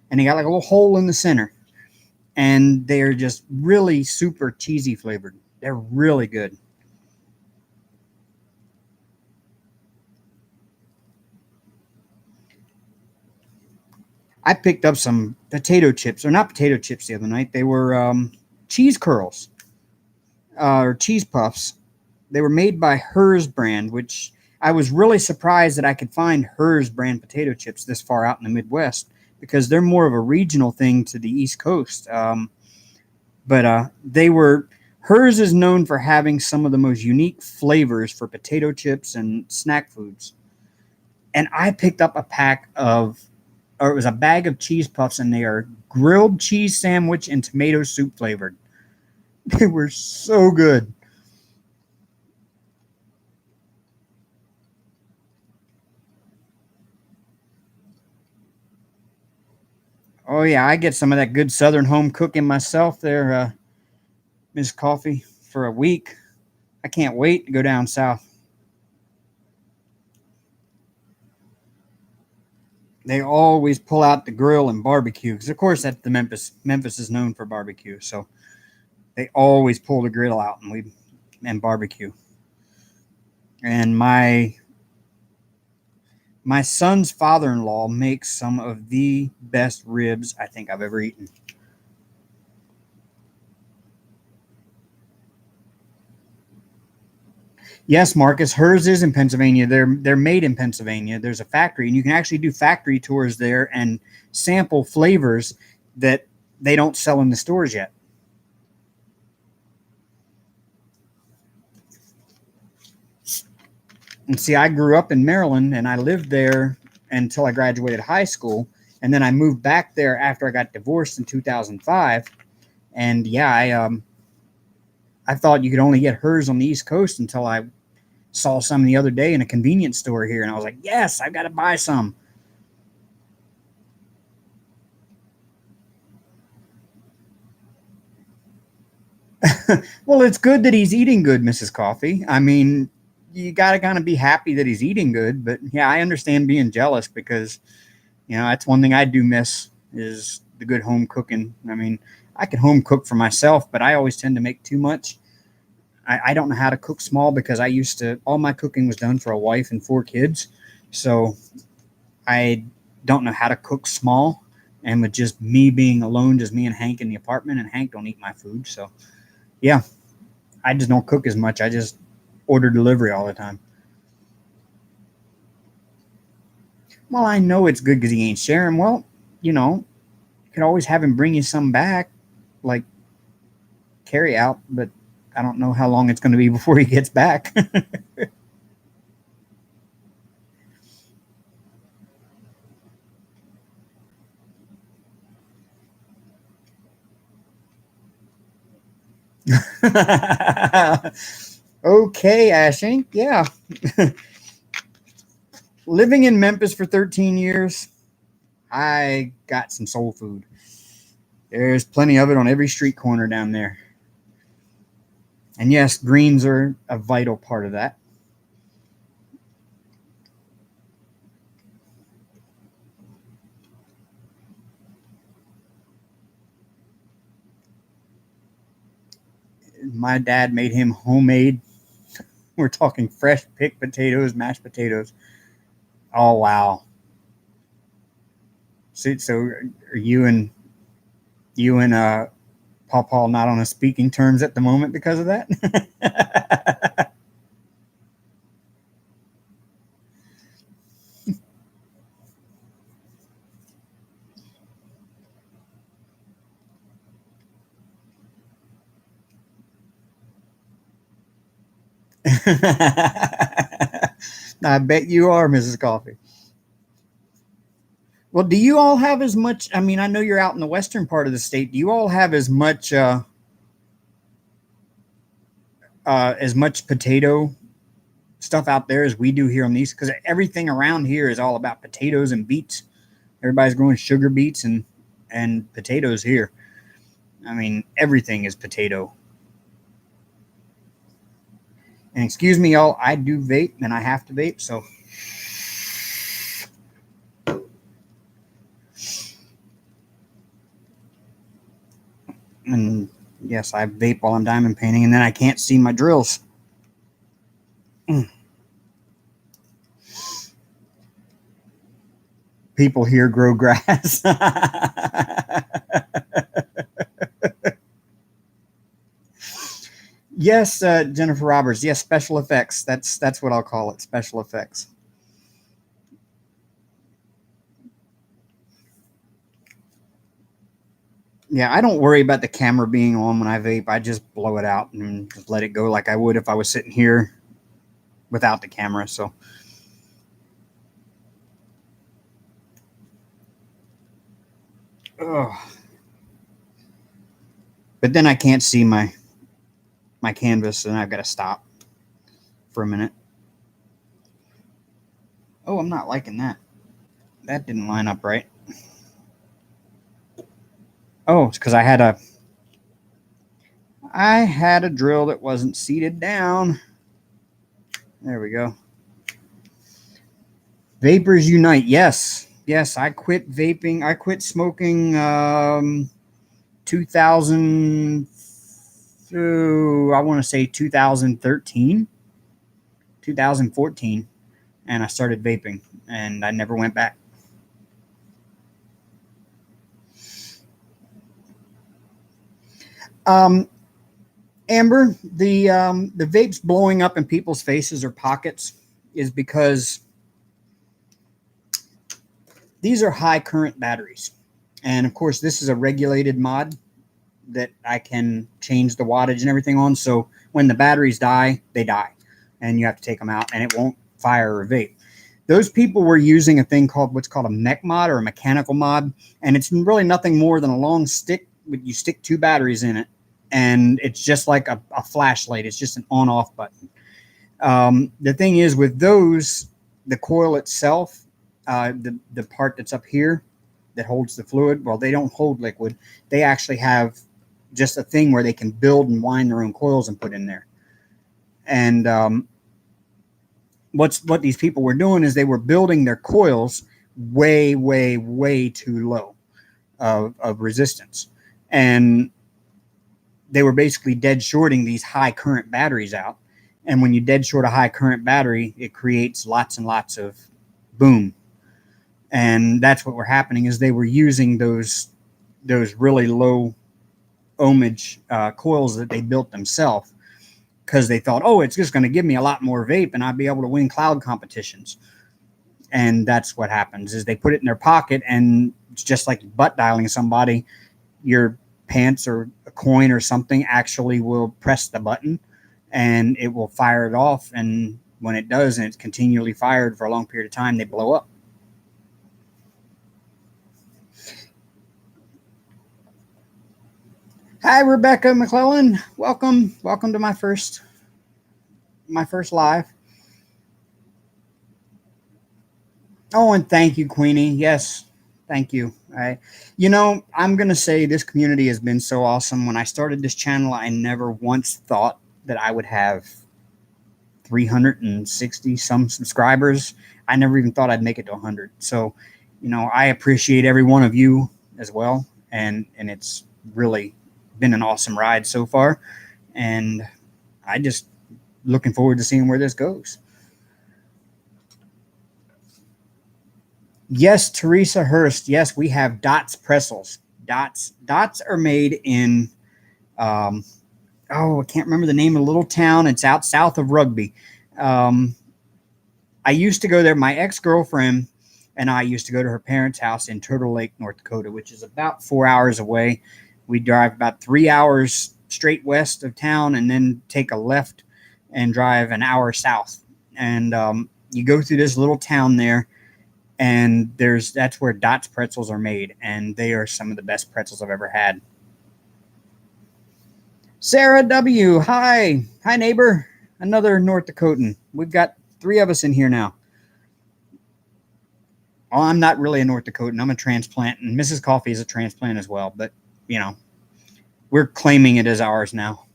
Speaker 1: and they got like a little hole in the center. And they're just really super cheesy flavored. They're really good. I picked up some potato chips, or not potato chips, the other night. They were cheese curls or cheese puffs. They were made by Hers brand, which I was really surprised that I could find Hers brand potato chips this far out in the Midwest because they're more of a regional thing to the East Coast. But they were Hers is known for having some of the most unique flavors for potato chips and snack foods. And I picked up a pack of, or it was a bag of cheese puffs, and they are grilled cheese sandwich and tomato soup flavored. They were so good. Oh yeah, I get some of that good Southern home cooking myself there, Miss Coffee, for a week. I can't wait to go down south. They always pull out the grill and barbecue because, of course, that's the Memphis. Memphis is known for barbecue. So They always pull the grill out and barbecue. And my son's father-in-law makes some of the best ribs I think I've ever eaten. Yes, Marcus, hers is in Pennsylvania. They're made in Pennsylvania. There's a factory, and you can actually do factory tours there and sample flavors that they don't sell in the stores yet. And see, I grew up in Maryland, and I lived there until I graduated high school, and then I moved back there after I got divorced in 2005. And yeah, I thought you could only get hers on the East Coast until I saw some the other day in a convenience store here, and I was like, yes, I've got to buy some. Well, it's good that he's eating good, Mrs. Coffee. I mean, you got to kind of be happy that he's eating good, but yeah, I understand being jealous because, that's one thing I do miss is the good home cooking. I mean, I can home cook for myself, but I always tend to make too much. I don't know how to cook small because all my cooking was done for a wife and 4 kids. So I don't know how to cook small. And with just me being alone, just me and Hank in the apartment, and Hank don't eat my food. So yeah, I just don't cook as much. I just order delivery all the time. Well, I know it's good because he ain't sharing. Well, you could always have him bring you some back, like carry out, but I don't know how long it's going to be before he gets back. Okay, Ashink. Yeah. Living in Memphis for 13 years, I got some soul food. There's plenty of it on every street corner down there. And yes, greens are a vital part of that. My dad made him homemade. We're talking fresh picked potatoes, mashed potatoes. Oh wow! So are you and Paw Paw not on a speaking terms at the moment because of that? I bet you are, Mrs. Coffee. Well, do you all have as much? I mean, I know you're out in the western part of the state. Do you all have as much potato stuff out there as we do here on these? Because everything around here is all about potatoes and beets. Everybody's growing sugar beets and potatoes here. I mean, everything is potato. And excuse me, y'all, I do vape and I have to vape, so. And yes, I vape while I'm diamond painting, and then I can't see my drills. People here grow grass. Yes, Jennifer Roberts. Yes, special effects. That's what I'll call it. Special effects. Yeah, I don't worry about the camera being on when I vape. I just blow it out and just let it go like I would if I was sitting here without the camera. So, ugh. But then I can't see my canvas, and I've got to stop for a minute. Oh, I'm not liking that. That didn't line up right. Oh, it's because I had a drill that wasn't seated down. There we go. Vapors unite. Yes. Yes, I quit vaping. I quit smoking 2000 through, I want to say 2013, 2014, and I started vaping, and I never went back. Amber, the vapes blowing up in people's faces or pockets is because these are high current batteries. And of course, this is a regulated mod that I can change the wattage and everything on. So when the batteries die, they die. And you have to take them out and it won't fire or vape. Those people were using a thing called what's called a mech mod or a mechanical mod. And it's really nothing more than a long stick. You stick two batteries in it. And it's just like a flashlight. It's just an on-off button. The thing is with those, the coil itself, the part that's up here that holds the fluid, well, they don't hold liquid. They actually have just a thing where they can build and wind their own coils and put in there. And what these people were doing is they were building their coils way, way, way too low of resistance. And they were basically dead shorting these high current batteries out. And when you dead short a high current battery, it creates lots and lots of boom. And that's what were happening is they were using those really low ohmage coils that they built themselves because they thought, oh, it's just going to give me a lot more vape and I'll be able to win cloud competitions. And that's what happens is they put it in their pocket and it's just like butt dialing somebody. Your pants or a coin or something actually will press the button and it will fire it off. And when it does and it's continually fired for a long period of time, they blow up. Hi, Rebecca McClellan. Welcome to my first live. Oh, and thank you, Queenie. Yes, thank you. I'm going to say this community has been so awesome. When I started this channel, I never once thought that I would have 360 some subscribers. I never even thought I'd make it to 100. So, I appreciate every one of you as well. And it's really been an awesome ride so far. And I just looking forward to seeing where this goes. Yes, Teresa Hurst. Yes, we have Dots Pretzels. Dots are made in, I can't remember the name of the little town. It's out south of Rugby. I used to go there. My ex-girlfriend and I used to go to her parents' house in Turtle Lake, North Dakota, which is about 4 hours away. We drive about 3 hours straight west of town and then take a left and drive an hour south. And you go through this little town there. And that's where Dots pretzels are made, and they are some of the best pretzels I've ever had. Sarah W. Hi, neighbor. Another North Dakotan. We've got 3 of us in here now. Oh, I'm not really a North Dakotan. I'm a transplant, and Mrs. Coffee is a transplant as well. But we're claiming it as ours now.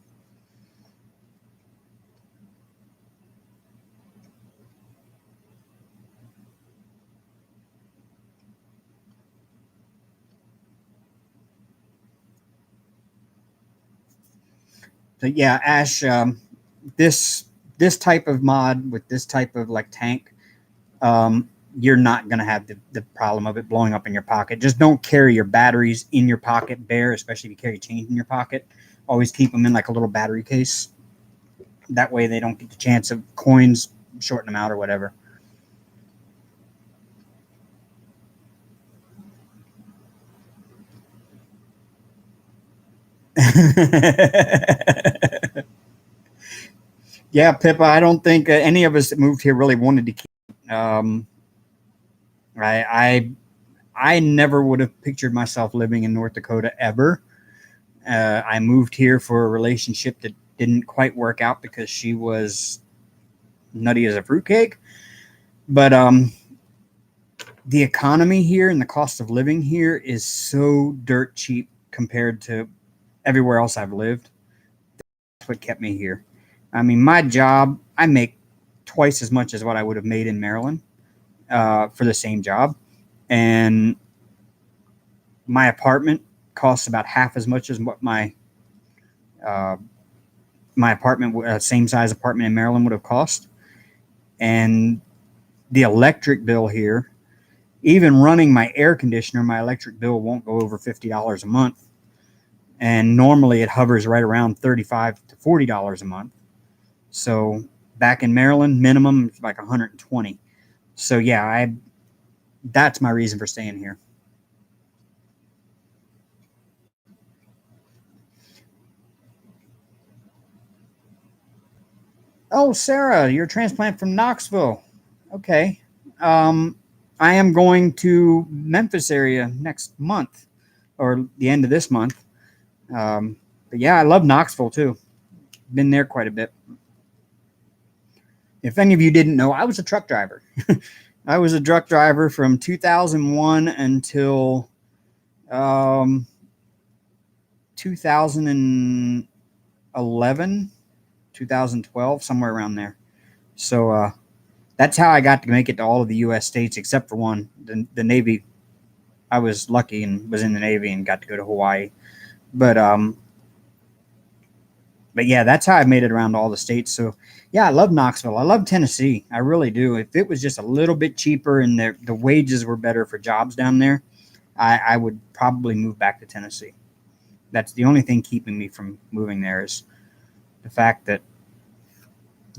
Speaker 1: But yeah, Ash, this type of mod with this type of like tank, you're not going to have the problem of it blowing up in your pocket. Just don't carry your batteries in your pocket bare, especially if you carry change in your pocket. Always keep them in like a little battery case. That way they don't get the chance of coins shorting them out or whatever. Yeah, Pippa, I don't think any of us that moved here really wanted to keep. I never would have pictured myself living in North Dakota ever. I moved here for a relationship that didn't quite work out because she was nutty as a fruitcake. But the economy here and the cost of living here is so dirt cheap compared to everywhere else I've lived. That's what kept me here. I mean, my job, I make twice as much as what I would have made in Maryland for the same job. And my apartment costs about half as much as what my my apartment, same size apartment in Maryland would have cost. And the electric bill here, even running my air conditioner, my electric bill won't go over $50 a month. And normally it hovers right around $35 to $40 a month. So back in Maryland, minimum is like 120. So yeah, that's my reason for staying here. Oh, Sarah, you're a transplant from Knoxville. Okay. Um, I am going to Memphis area next month or the end of this month. But yeah, I love Knoxville too. Been there quite a bit. If any of you didn't know, I was a truck driver. I was a truck driver from 2001 until 2011, 2012, somewhere around there. So that's how I got to make it to all of the U.S. states except for one. The Navy, I was lucky and was in the Navy and got to go to Hawaii. But yeah, that's how I've made it around all the states. So yeah, I love Knoxville. I love Tennessee. I really do. If it was just a little bit cheaper and the wages were better for jobs down there, I would probably move back to Tennessee. That's the only thing keeping me from moving there is the fact that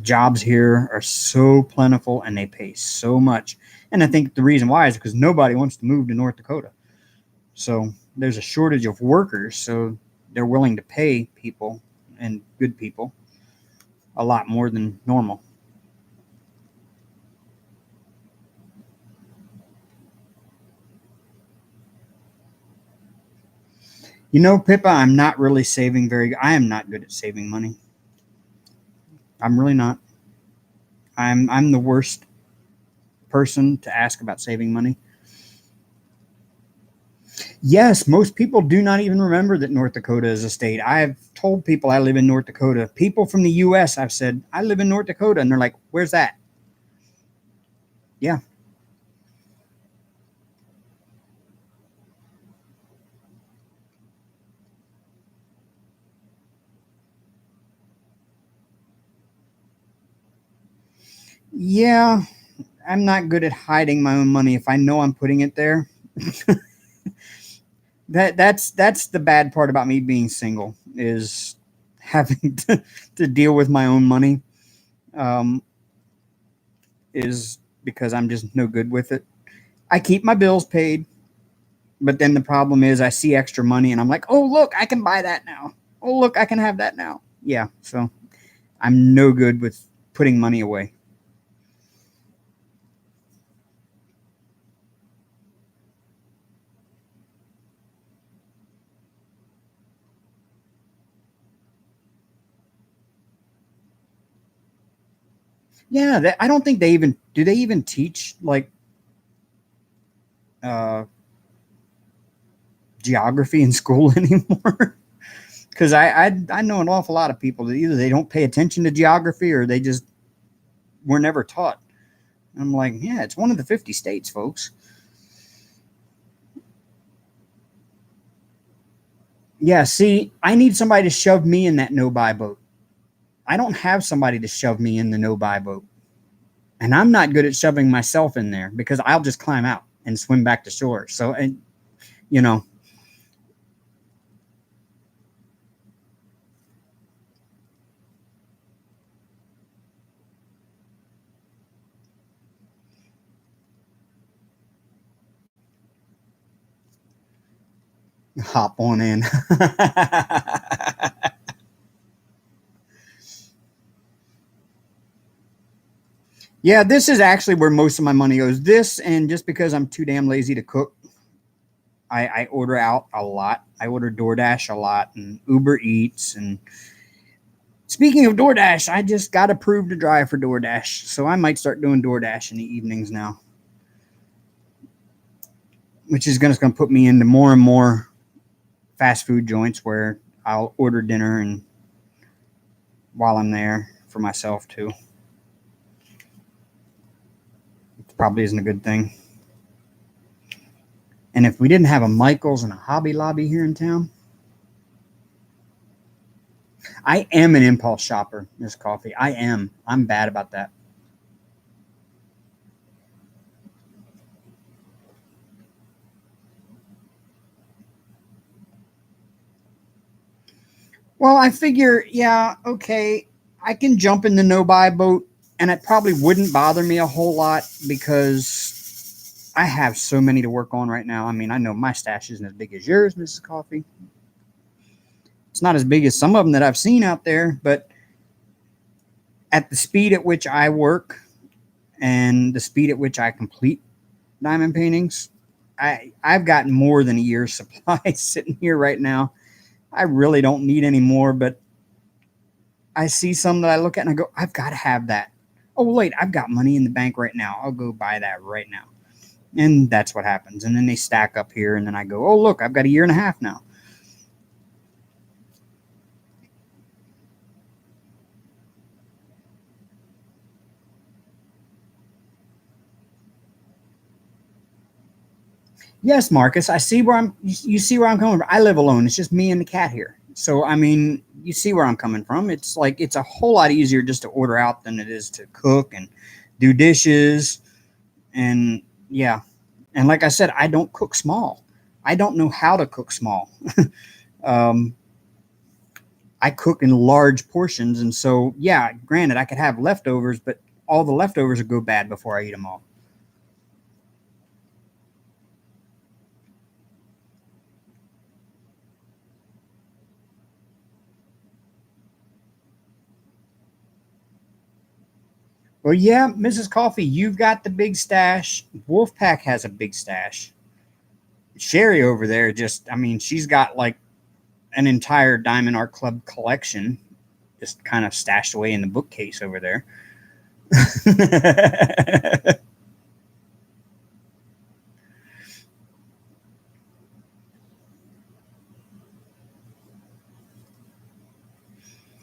Speaker 1: jobs here are so plentiful and they pay so much. And I think the reason why is because nobody wants to move to North Dakota. So there's a shortage of workers. So they're willing to pay people and good people a lot more than normal. You know, Pippa, I'm not really saving I am not good at saving money. I'm really not. I'm the worst person to ask about saving money. Yes, most people do not even remember that North Dakota is a state. I've told people I live in North Dakota. People from the US, I've said, I live in North Dakota. And they're like, where's that? Yeah. Yeah, I'm not good at hiding my own money. If I know I'm putting it there, that's the bad part about me being single is having to deal with my own money. Um, is because I'm just no good with it. I keep my bills paid, but then the problem is I see extra money and I'm like, oh look, I can buy that now. Oh look, I can have that now. Yeah, so I'm no good with putting money away. Yeah, I don't think they even do. They even teach like uh, geography in school anymore? Because I know an awful lot of people that either they don't pay attention to geography or they just were never taught. I'm like, yeah, it's one of the 50 states, folks. Yeah, see, I need somebody to shove me in that no buy boat. I don't have somebody to shove me in the no buy boat. And I'm not good at shoving myself in there because I'll just climb out and swim back to shore. So, and you know, hop on in. Yeah, this is actually where most of my money goes. This, and just because I'm too damn lazy to cook, I order out a lot. I order DoorDash a lot and Uber Eats. And speaking of DoorDash, I just got approved to drive for DoorDash. So I might start doing DoorDash in the evenings now, which is going to put me into more and more fast food joints where I'll order dinner and while I'm there for myself too. It probably isn't a good thing. And if we didn't have a Michaels and a Hobby Lobby here in town, I am an impulse shopper, Miss Coffee. I am. I'm bad about that. Well, I figure, yeah, okay, I can jump in the no buy boat, and it probably wouldn't bother me a whole lot because I have so many to work on right now. I mean, I know my stash isn't as big as yours, Mrs. Coffee. It's not as big as some of them that I've seen out there, but at the speed at which I work and the speed at which I complete diamond paintings, I've got more than a year's supply sitting here right now. I really don't need any more, but I see some that I look at and I go, I've got to have that. Oh, wait, I've got money in the bank right now. I'll go buy that right now. And that's what happens. And then they stack up here, and then I go, oh, look, I've got a year and a half now. Yes, Marcus, I see where you see where I'm coming from. I live alone. It's just me and the cat here. So, I mean, you see where I'm coming from. It's like, it's a whole lot easier just to order out than it is to cook and do dishes. And yeah. And like I said, I don't cook small. I don't know how to cook small. um, I cook in large portions. And so, yeah, granted, I could have leftovers, but all the leftovers would go bad before I eat them all. Well, yeah, Mrs. Coffee, you've got the big stash. Wolfpack has a big stash. Sherry over there just, I mean, she's got like an entire Diamond Art Club collection just kind of stashed away in the bookcase over there.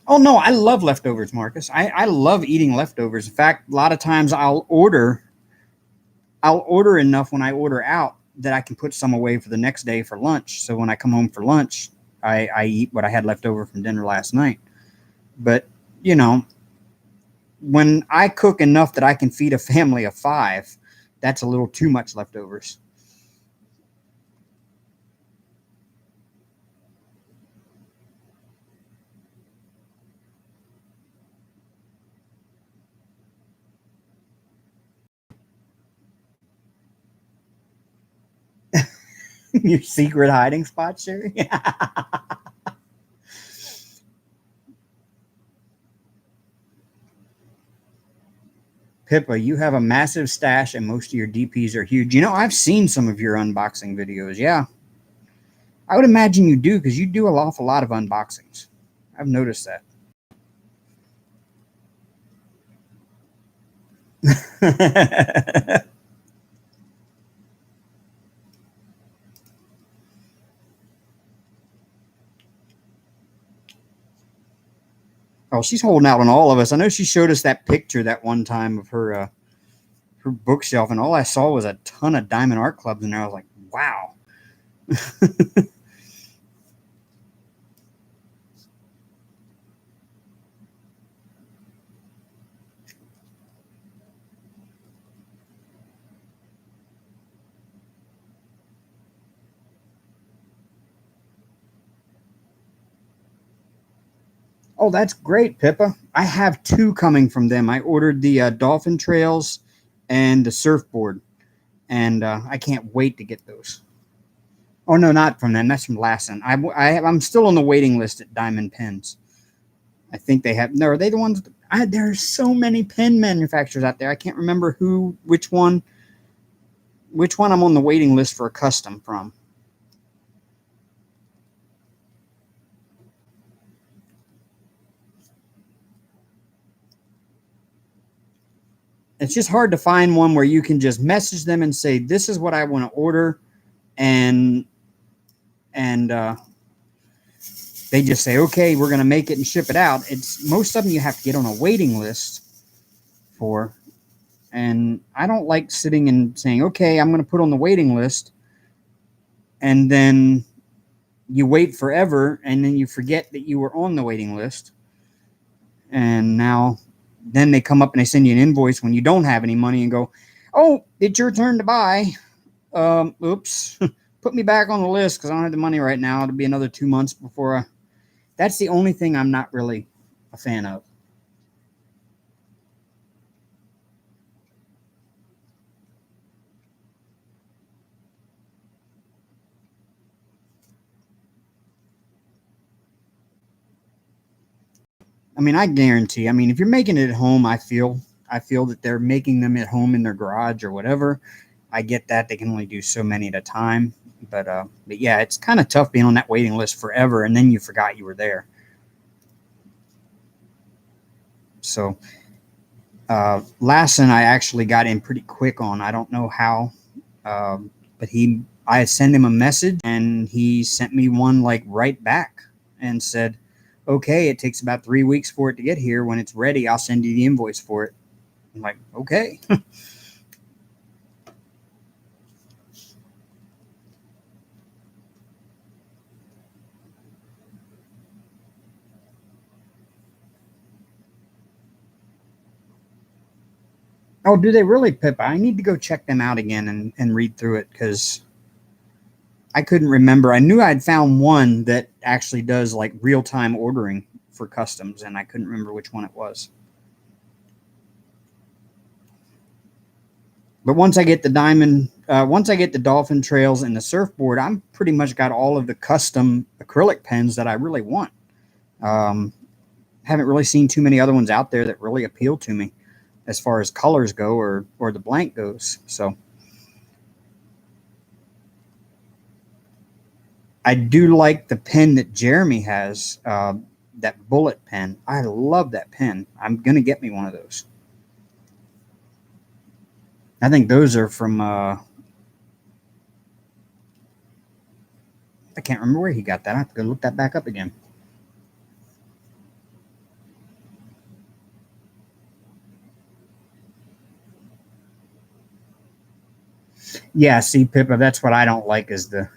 Speaker 1: Oh no, I love leftovers, Marcus. I love eating leftovers. In fact, a lot of times I'll order enough when I order out that I can put some away for the next day for lunch. So when I come home for lunch, I eat what I had left over from dinner last night. But you know, when I cook enough that I can feed a family of 5, that's a little too much leftovers. Your secret hiding spot, Sherry? Pippa, you have a massive stash and most of your DPs are huge. You know, I've seen some of your unboxing videos. Yeah. I would imagine you do because you do an awful lot of unboxings. I've noticed that. Oh, she's holding out on all of us. I know she showed us that picture that one time of her bookshelf, and all I saw was a ton of Diamond Art Clubs in there. I was like, wow. Oh, that's great, Pippa. I have 2 coming from them. I ordered the Dolphin Trails and the surfboard, and I can't wait to get those. Oh no, not from them. That's from Lassen. I'm still on the waiting list at Diamond Pens. I think they have. No, are they the ones? There are so many pen manufacturers out there. I can't remember which one I'm on the waiting list for a custom from. It's just hard to find one where you can just message them and say, "This is what I want to order," and and they just say, "Okay, we're going to make it and ship it out." It's most of them you have to get on a waiting list for, and I don't like sitting and saying, "Okay, I'm going to put on the waiting list," and then you wait forever, and then you forget that you were on the waiting list, And now, then they come up and they send you an invoice when you don't have any money and go, oh, it's your turn to buy. Oops. Put me back on the list because I don't have the money right now. It'll be another 2 months before I. That's the only thing I'm not really a fan of. I mean, I guarantee. I mean, if you're making it at home, I feel that they're making them at home in their garage or whatever. I get that they can only do so many at a time, but yeah, it's kind of tough being on that waiting list forever, and then you forgot you were there. So Lassen, I actually got in pretty quick on. I don't know how, but I sent him a message, and he sent me one like right back and said, "Okay, it takes about 3 weeks for it to get here. When it's ready, I'll send you the invoice for it." I'm like, "Okay." Oh, do they really, Pippa? I need to go check them out again and read through it because I couldn't remember. I knew I'd found one that actually does like real time ordering for customs, and I couldn't remember which one it was. But once I get the dolphin trails and the surfboard, I'm pretty much got all of the custom acrylic pens that I really want. Um, haven't really seen too many other ones out there that really appeal to me as far as colors go or the blank goes. So I do like the pen that Jeremy has, that bullet pen. I love that pen. I'm gonna get me one of those. I think those are from. I can't remember where he got that. I have to go look that back up again. Yeah, see, Pippa, that's what I don't like is the.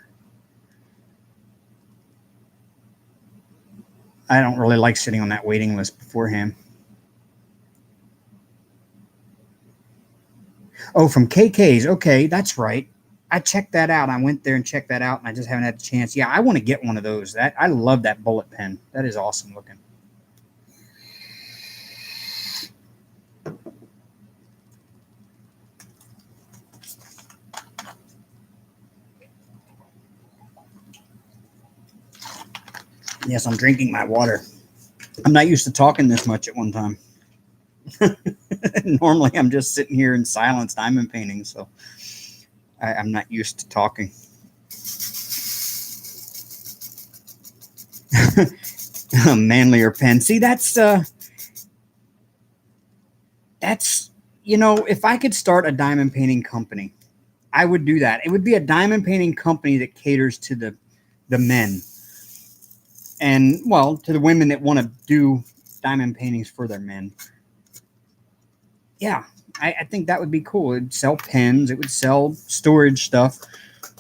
Speaker 1: I don't really like sitting on that waiting list beforehand. Oh, from KK's. Okay, that's right. I checked that out. I went there and checked that out, and I just haven't had the chance. Yeah, I want to get one of those. That I love that bullet pen. That is awesome looking. Yes, I'm drinking my water. I'm not used to talking this much at one time. Normally, I'm just sitting here in silence diamond painting, so I'm not used to talking. A manlier pen. See, that's if I could start a diamond painting company, I would do that. It would be a diamond painting company that caters to the men and well to the women that want to do diamond paintings for their men. Yeah, I think that would be cool. It'd sell pens. It would sell storage stuff.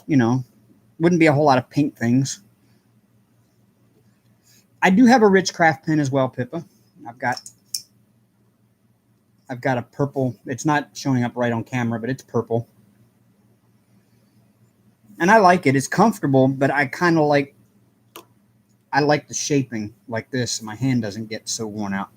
Speaker 1: You know, wouldn't be a whole lot of pink things. I do have a rich craft pen as well, Pippa. I've got I've got a purple. It's not showing up right on camera, but it's purple. And I like it. It's comfortable, but I like the shaping like this. My hand doesn't get so worn out.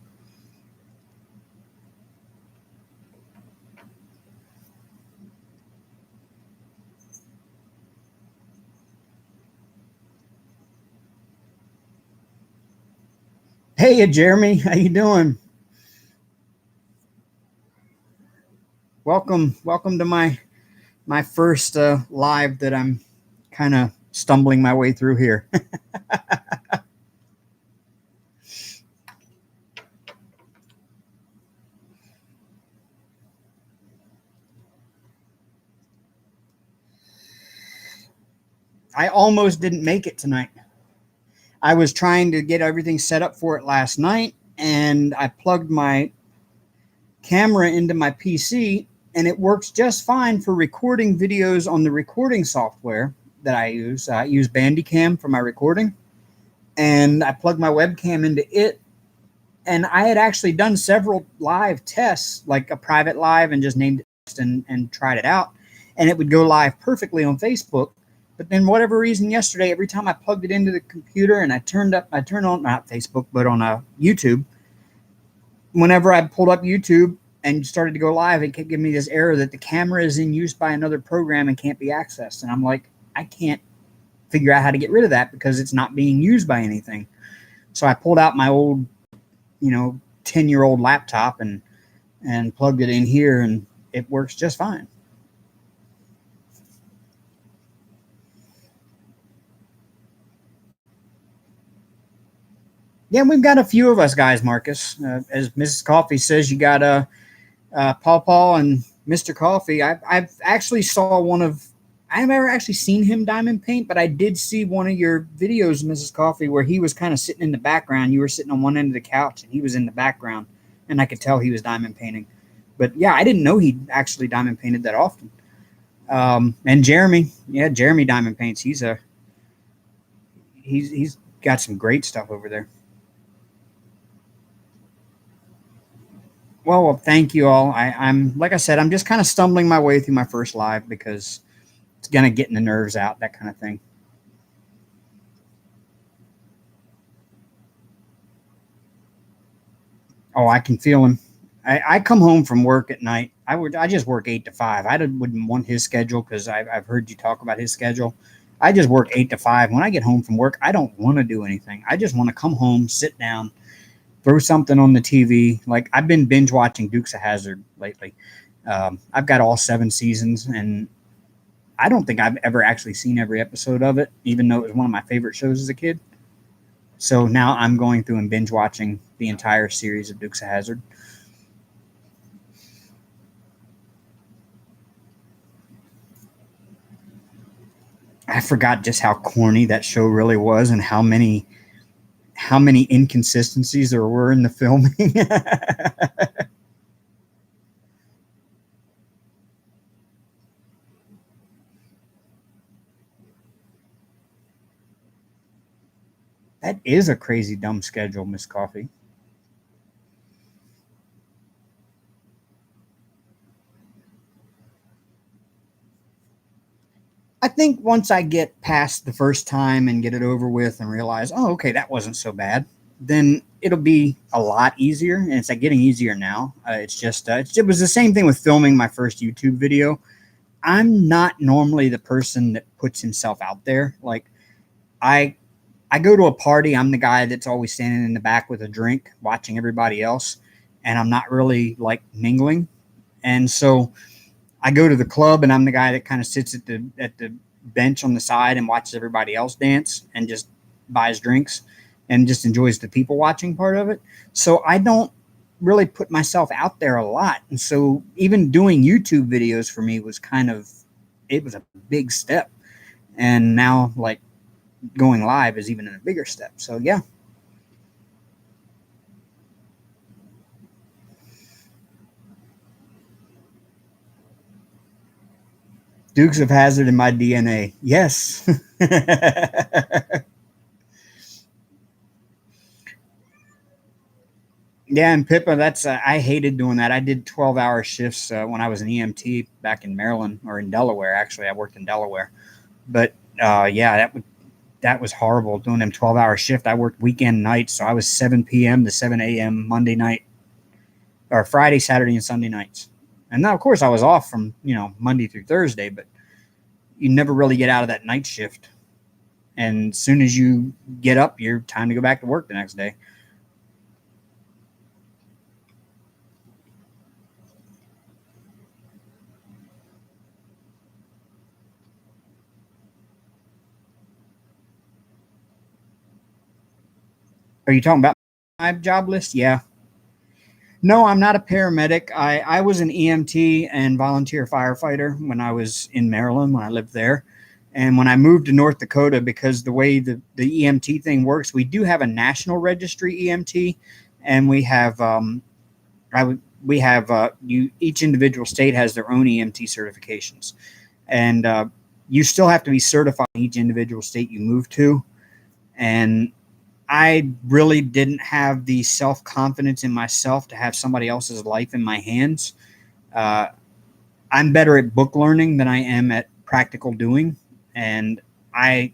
Speaker 1: Hey, Jeremy, how you doing? Welcome to my first live that I'm kind of stumbling my way through here. I almost didn't make it tonight. I was trying to get everything set up for it last night, and I plugged my camera into my PC, and it works just fine for recording videos on the recording software that I use. I use Bandicam for my recording, and I plugged my webcam into it, And I had actually done several live tests, like a private live, and just named it and tried it out. And it would go live perfectly on Facebook. But then, whatever reason, yesterday, every time I plugged it into the computer and I turned on, not Facebook, but on YouTube, whenever I pulled up YouTube and started to go live, it kept giving me this error that the camera is in use by another program and can't be accessed. And I'm like, I can't figure out how to get rid of that because it's not being used by anything. So I pulled out my old, 10-year-old laptop and plugged it in here, and it works just fine. Yeah, we've got a few of us guys, Marcus. As Mrs. Coffee says, you got Paw and Mr. Coffee. I've actually saw one of. I've never actually seen him diamond paint, but I did see one of your videos, Mrs. Coffee, where he was kind of sitting in the background. You were sitting on one end of the couch, and he was in the background, and I could tell he was diamond painting. But yeah, I didn't know he actually diamond painted that often. And Jeremy, yeah, Jeremy diamond paints. He's got some great stuff over there. Well, thank you all. I'm like I said, I'm just kind of stumbling my way through my first live because it's gonna get the nerves out, that kind of thing. Oh, I can feel him. I come home from work at night. I just work 8 to 5. Wouldn't want his schedule because I've heard you talk about his schedule. I just work 8 to 5. When I get home from work, I don't want to do anything. I just want to come home, sit down, throw something on the TV. Like I've been binge watching Dukes of Hazard lately. I've got all 7 seasons, and I don't think I've ever actually seen every episode of it, even though it was one of my favorite shows as a kid. So now I'm going through and binge watching the entire series of Dukes of Hazard. I forgot just how corny that show really was and how many inconsistencies there were in the filming. That is a crazy dumb schedule, Miss Coffee. I think once I get past the first time and get it over with and realize, oh, okay, that wasn't so bad, then it'll be a lot easier. And it's like getting easier now. It's just, it was the same thing with filming my first YouTube video. I'm not normally the person that puts himself out there. Like I, I go to a party. I'm the guy that's always standing in the back with a drink, watching everybody else, and I'm not really like mingling. And so I go to the club and I'm the guy that kind of sits at the bench on the side and watches everybody else dance and just buys drinks and just enjoys the people watching part of it. So I don't really put myself out there a lot. And so even doing YouTube videos for me was kind of it was a big step. And now like going live is even a bigger step. So yeah, Dukes of Hazard in my DNA. Yes. Yeah, and Pippa, that's I hated doing that. I did 12-hour shifts when I was an EMT back in Maryland or in Delaware. Actually, I worked in Delaware, but yeah, that was horrible doing them 12-hour shift. I worked weekend nights, so I was 7 p.m. to 7 a.m. Monday night or Friday, Saturday, and Sunday nights. And now, of course, I was off from Monday through Thursday, but you never really get out of that night shift. And as soon as you get up, you're time to go back to work the next day. Are you talking about my job list? Yeah. No, I'm not a paramedic. I was an EMT and volunteer firefighter when I was in Maryland, when I lived there. And when I moved to North Dakota, because the way the EMT thing works, we do have a national registry EMT, and we have each individual state has their own EMT certifications, and you still have to be certified in each individual state you move to. And I really didn't have the self-confidence in myself to have somebody else's life in my hands. Uh, I'm better at book learning than I am at practical doing, and I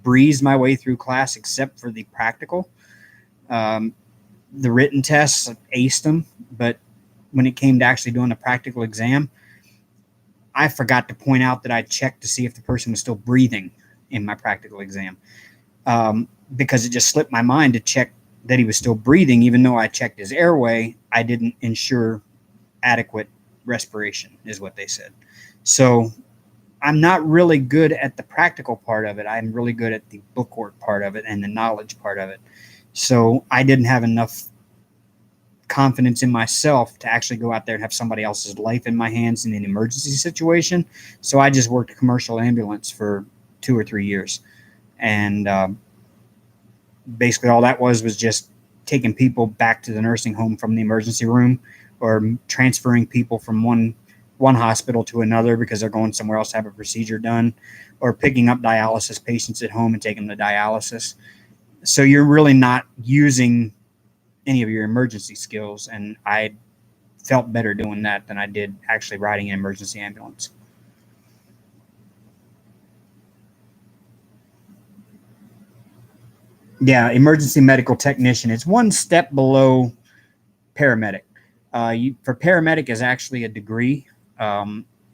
Speaker 1: breezed my way through class except for the practical. Um, the written tests, I aced them, but when it came to actually doing the practical exam, I forgot to point out that I checked to see if the person was still breathing in my practical exam, because it just slipped my mind to check that he was still breathing, even though I checked his airway. I didn't ensure adequate respiration, is what they said. So I'm not really good at the practical part of it. I'm really good at the bookwork part of it and the knowledge part of it. So I didn't have enough confidence in myself to actually go out there and have somebody else's life in my hands in an emergency situation. So I just worked a commercial ambulance for 2 or 3 years. And basically all that was just taking people back to the nursing home from the emergency room, or transferring people from one hospital to another because they're going somewhere else to have a procedure done, or picking up dialysis patients at home and taking them to dialysis. So you're really not using any of your emergency skills, and I felt better doing that than I did actually riding an emergency ambulance. Yeah, emergency medical technician. It's one step below paramedic. For paramedic is actually a degree.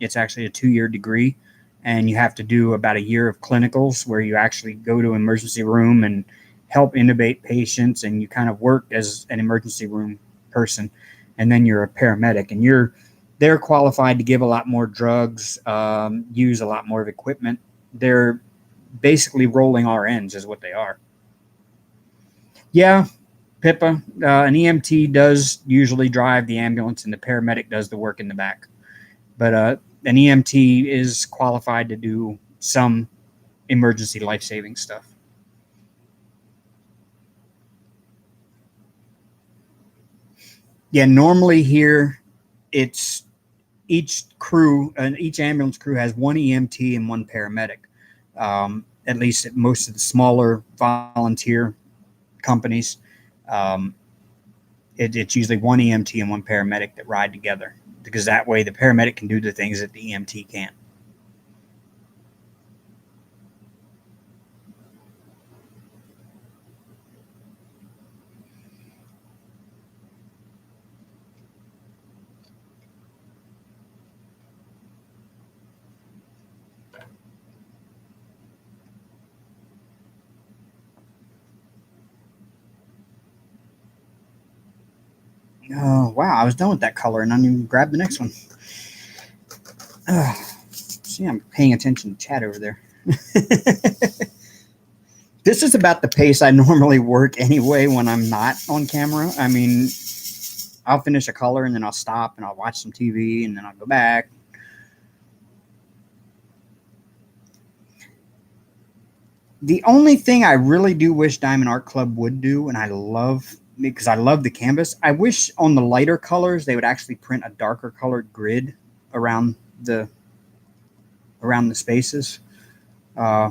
Speaker 1: It's actually a 2 year degree, and you have to do about a year of clinicals where you actually go to an emergency room and help intubate patients, and you kind of work as an emergency room person, and then you're a paramedic, and they're qualified to give a lot more drugs, use a lot more of equipment. They're basically rolling RNs, is what they are. Yeah, PIPA. An EMT does usually drive the ambulance, and the paramedic does the work in the back. But an EMT is qualified to do some emergency life saving stuff. Yeah, normally here it's each ambulance crew has one EMT and one paramedic. At least at most of the smaller volunteer companies, um, it's usually one EMT and one paramedic that ride together, because that way the paramedic can do the things that the EMT can't. Oh, wow. I was done with that color and I didn't even grab the next one. See, I'm paying attention to chat over there. This is about the pace I normally work anyway when I'm not on camera. I mean, I'll finish a color and then I'll stop and I'll watch some TV and then I'll go back. The only thing I really do wish Diamond Art Club would do, and I love, because I love the canvas, I wish on the lighter colors they would actually print a darker colored grid around the spaces. Uh,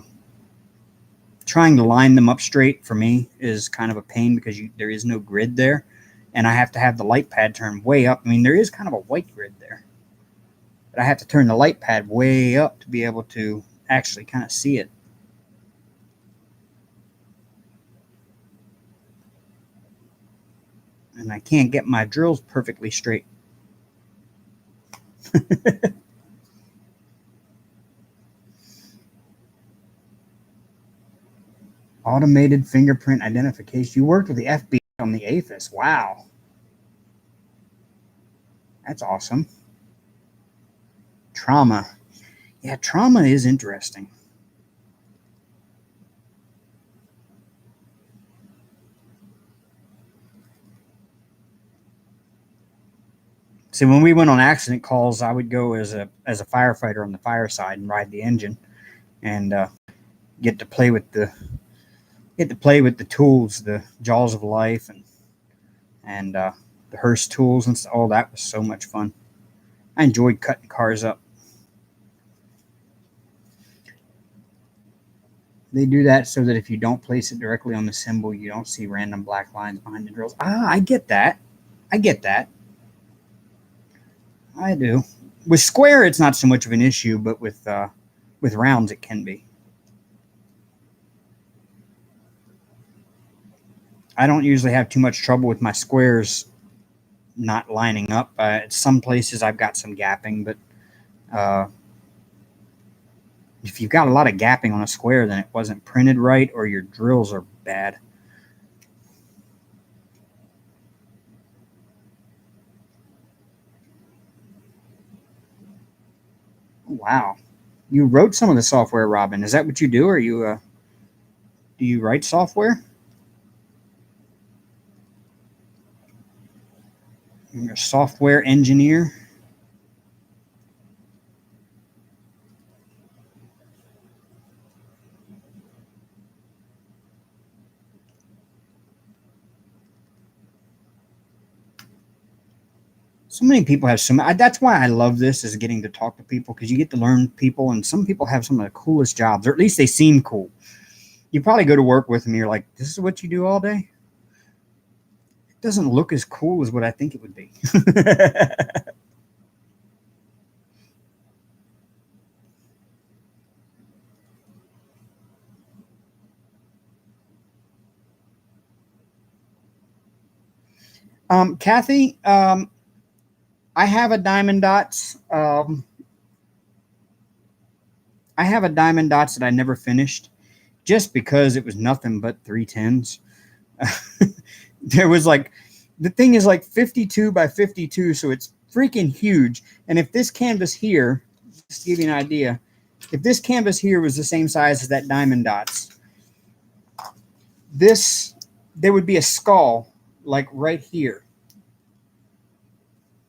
Speaker 1: Trying to line them up straight for me is kind of a pain because there is no grid there, and I have to have the light pad turned way up. I mean, there is kind of a white grid there, but I have to turn the light pad way up to be able to actually kind of see it. And I can't get my drills perfectly straight. Automated fingerprint identification. You worked with the FBI on the APHIS. Wow. That's awesome. Trauma. Yeah, trauma is interesting. See, when we went on accident calls, I would go as a firefighter on the fire side and ride the engine, and get to play with the tools, the jaws of life, and the Hearst tools and all that was so much fun. I enjoyed cutting cars up. They do that so that if you don't place it directly on the symbol, you don't see random black lines behind the drills. I get that. I get that. I do. With square, it's not so much of an issue, but with rounds, it can be. I don't usually have too much trouble with my squares not lining up. Some places I've got some gapping, but uh, if you've got a lot of gapping on a square, then it wasn't printed right or your drills are bad. Wow. You wrote some of the software, Robin. Is that what you do? Or do you write software? You're a software engineer. So many people have that's why I love this, is getting to talk to people, because you get to learn people, and some people have some of the coolest jobs, or at least they seem cool. You probably go to work with them, and you're like, this is what you do all day? It doesn't look as cool as what I think it would be. Kathy, I have a Diamond Dots. I have a Diamond Dots that I never finished, just because it was nothing but 310s. There was like, the thing is like 52 by 52, so it's freaking huge. And if this canvas here, just to give you an idea, if this canvas here was the same size as that Diamond Dots, there would be a skull like right here,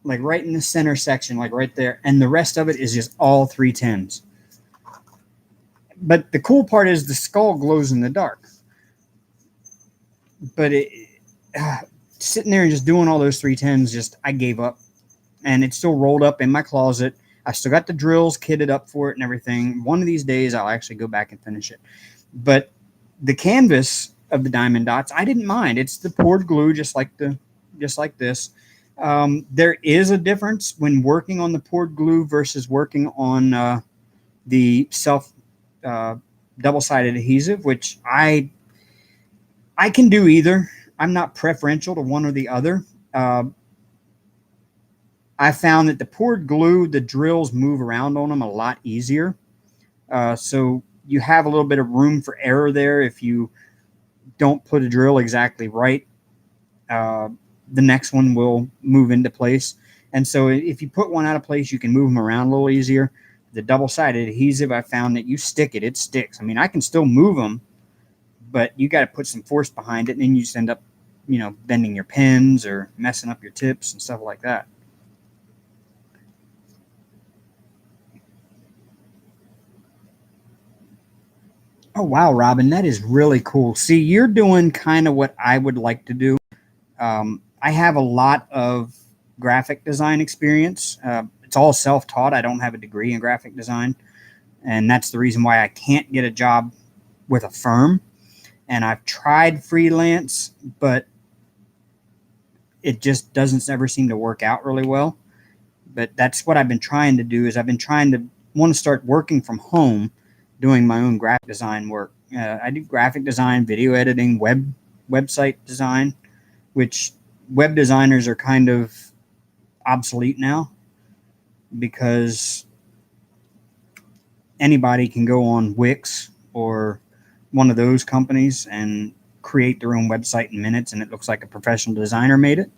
Speaker 1: like right in the center section, like right there, and the rest of it is just all 310s. But the cool part is the skull glows in the dark. But sitting there and just doing all those 310s, just I gave up, and it's still rolled up in my closet. I still got the drills kitted up for it and everything. One of these days, I'll actually go back and finish it. But the canvas of the Diamond Dots, I didn't mind. It's the poured glue, just like this. There is a difference when working on the poured glue versus working on the self double-sided adhesive, which I can do either. I'm not preferential to one or the other. I found that the poured glue, the drills move around on them a lot easier. So you have a little bit of room for error there if you don't put a drill exactly right. The next one will move into place. And so if you put one out of place, you can move them around a little easier. The double-sided adhesive, I found that you stick it, it sticks. I mean, I can still move them, but you got to put some force behind it, and then you just end up, bending your pins or messing up your tips and stuff like that. Oh, wow, Robin, that is really cool. See, you're doing kind of what I would like to do. I have a lot of graphic design experience. It's all self-taught. I don't have a degree in graphic design, and that's the reason why I can't get a job with a firm. And I've tried freelance, but it just doesn't ever seem to work out really well. But that's what I've been trying to do, is I've been trying to want to start working from home, doing my own graphic design work. I do graphic design, video editing, website design, which web designers are kind of obsolete now, because anybody can go on Wix or one of those companies and create their own website in minutes, and it looks like a professional designer made it.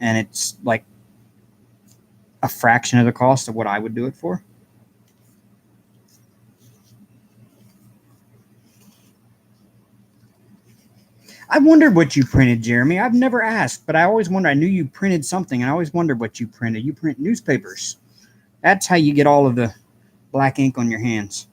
Speaker 1: And it's like a fraction of the cost of what I would do it for. I wondered what you printed, Jeremy. I've never asked, but I always wondered. I knew you printed something, and I always wondered what you printed. You print newspapers. That's how you get all of the black ink on your hands.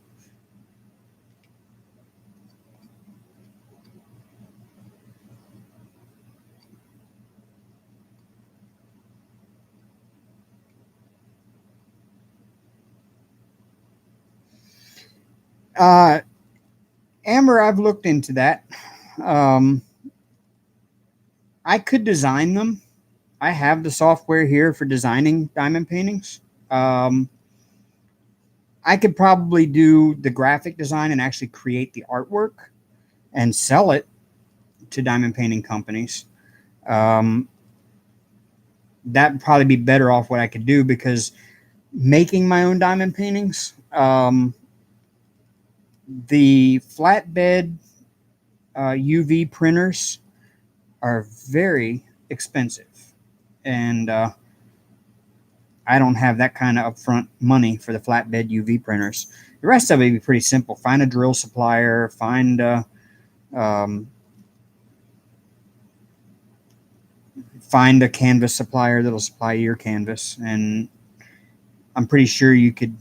Speaker 1: Uh, Amber, I've looked into that. Um, I could design them. I have the software here for designing diamond paintings. Um, I could probably do the graphic design and actually create the artwork and sell it to diamond painting companies. Um, that'd probably be better off what I could do, because making my own diamond paintings, the flatbed UV printers are very expensive, and I don't have that kind of upfront money for the flatbed UV printers. The rest of it would be pretty simple. Find a drill supplier, um, find a canvas supplier that'll supply your canvas, and I'm pretty sure you could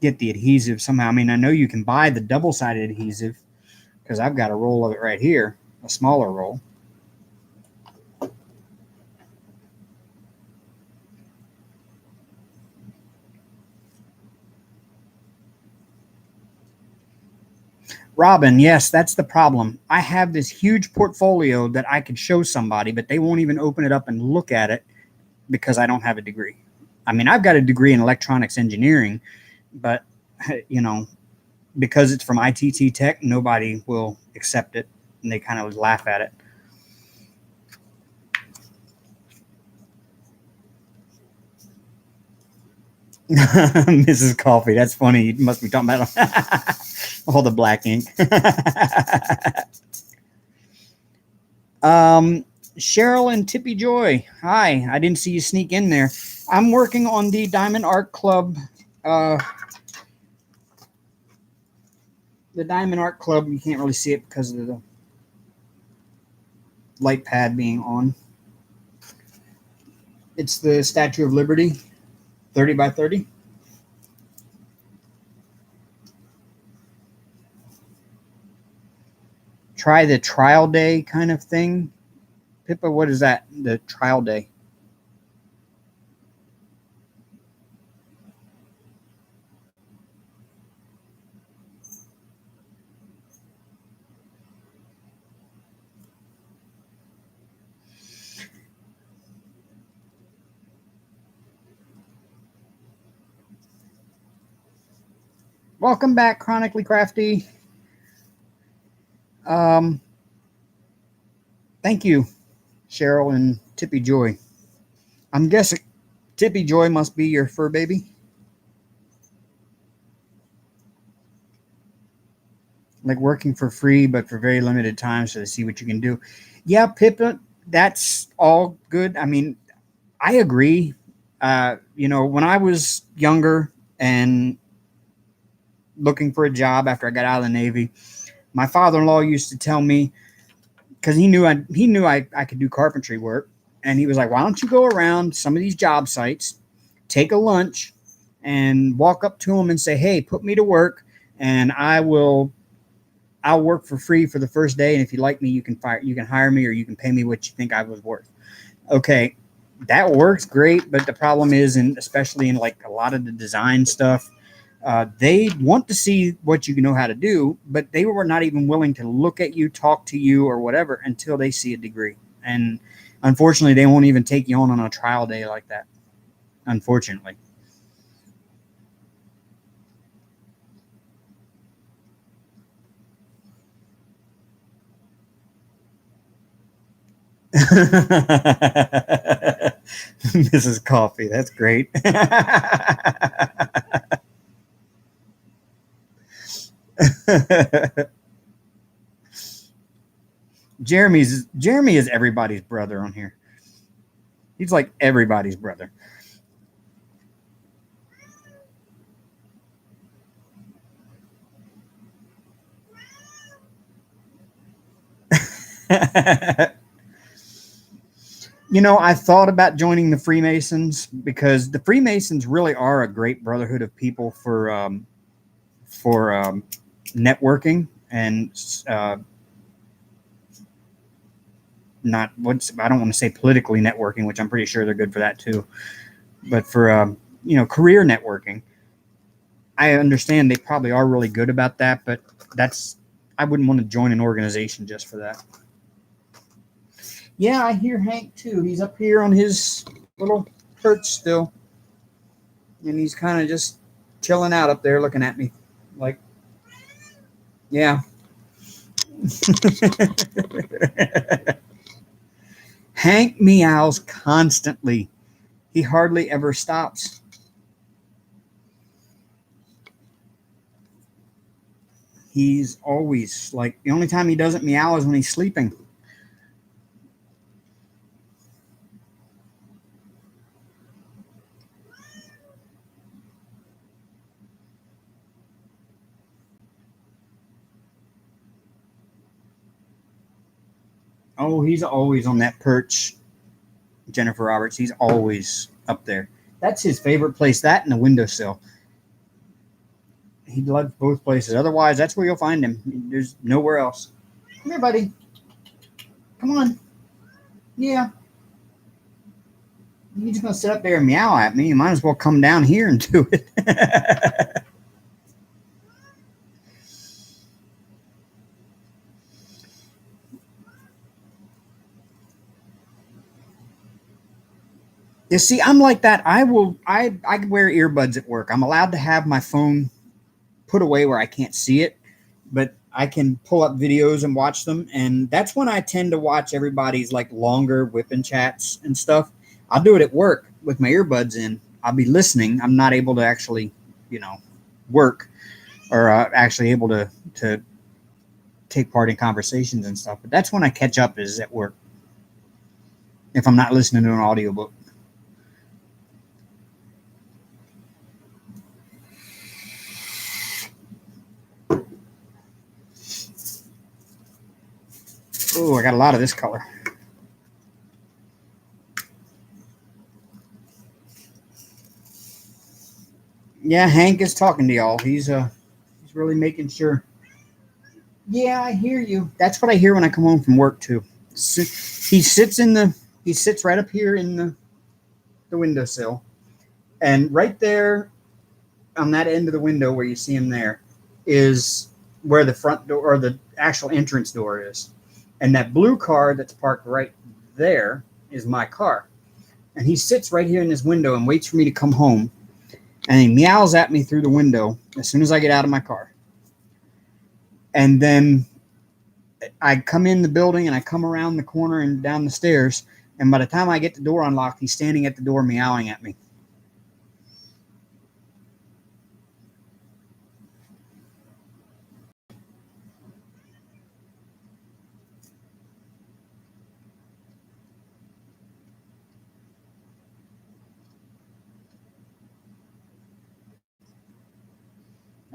Speaker 1: get the adhesive somehow. I mean, I know you can buy the double-sided adhesive, because I've got a roll of it right here, a smaller roll. Robin, yes, that's the problem. I have this huge portfolio that I could show somebody, but they won't even open it up and look at it because I don't have a degree. I mean, I've got a degree in electronics engineering, but you know, because it's from ITT Tech, nobody will accept it, and they kind of laugh at it. Mrs. Coffee, that's funny. You must be talking about all the black ink. Cheryl and Tippy Joy, hi. I didn't see you sneak in there. I'm working on the Diamond Art Club. The Diamond Art Club, you can't really see it because of the light pad being on. It's the Statue of Liberty, 30 by 30. Try the trial day kind of thing. Pippa, what is that? The trial day. Welcome back, Chronically Crafty. Thank you, Cheryl and Tippy Joy. I'm guessing Tippy Joy must be your fur baby. Like working for free, but for very limited time, so to see what you can do. Yeah, Pippa, that's all good. I mean, I agree. When I was younger and looking for a job after I got out of the Navy, my father-in-law used to tell me, because he knew I could do carpentry work, and he was like, "Why don't you go around some of these job sites, take a lunch, and walk up to them and say, 'Hey, put me to work, and I'll work for free for the first day, and if you like me, you can hire me, or you can pay me what you think I was worth.'" Okay, that works great, but the problem is, and especially in like a lot of the design stuff, they want to see what you know how to do, but they were not even willing to look at you, talk to you, or whatever until they see a degree. And unfortunately, they won't even take you on a trial day like that. Unfortunately. Mrs. Coffee, that's great. Jeremy is everybody's brother on here. He's like everybody's brother. I thought about joining the Freemasons, because the Freemasons really are a great brotherhood of people for networking and not what's I don't want to say politically networking, which I'm pretty sure they're good for that too, but for career networking. I understand they probably are really good about that, but that's I wouldn't want to join an organization just for that. Yeah, I hear Hank too. He's up here on his little perch still. And he's kind of just chilling out up there looking at me. Like, yeah. Hank meows constantly. He hardly ever stops. He's always like, the only time he doesn't meow is when he's sleeping. Oh, he's always on that perch, Jennifer Roberts. He's always up there. That's his favorite place, that and the windowsill. He loves both places. Otherwise, that's where you'll find him. There's nowhere else. Come here, buddy. Come on. Yeah. You're just going to sit up there and meow at me. You might as well come down here and do it. You see, I'm like that. I wear earbuds at work. I'm allowed to have my phone put away where I can't see it, but I can pull up videos and watch them. And that's when I tend to watch everybody's like longer whipping chats and stuff. I'll do it at work with my earbuds in. I'll be listening. I'm not able to actually, work or actually able to take part in conversations and stuff. But that's when I catch up is at work if I'm not listening to an audiobook. Oh, I got a lot of this color. Yeah, Hank is talking to y'all. He's really making sure. Yeah, I hear you. That's what I hear when I come home from work too. He sits right up here in the windowsill, and right there on that end of the window where you see him there is where the front door or the actual entrance door is. And that blue car that's parked right there is my car. And he sits right here in this window and waits for me to come home. And he meows at me through the window as soon as I get out of my car. And then I come in the building and I come around the corner and down the stairs. And by the time I get the door unlocked, he's standing at the door meowing at me.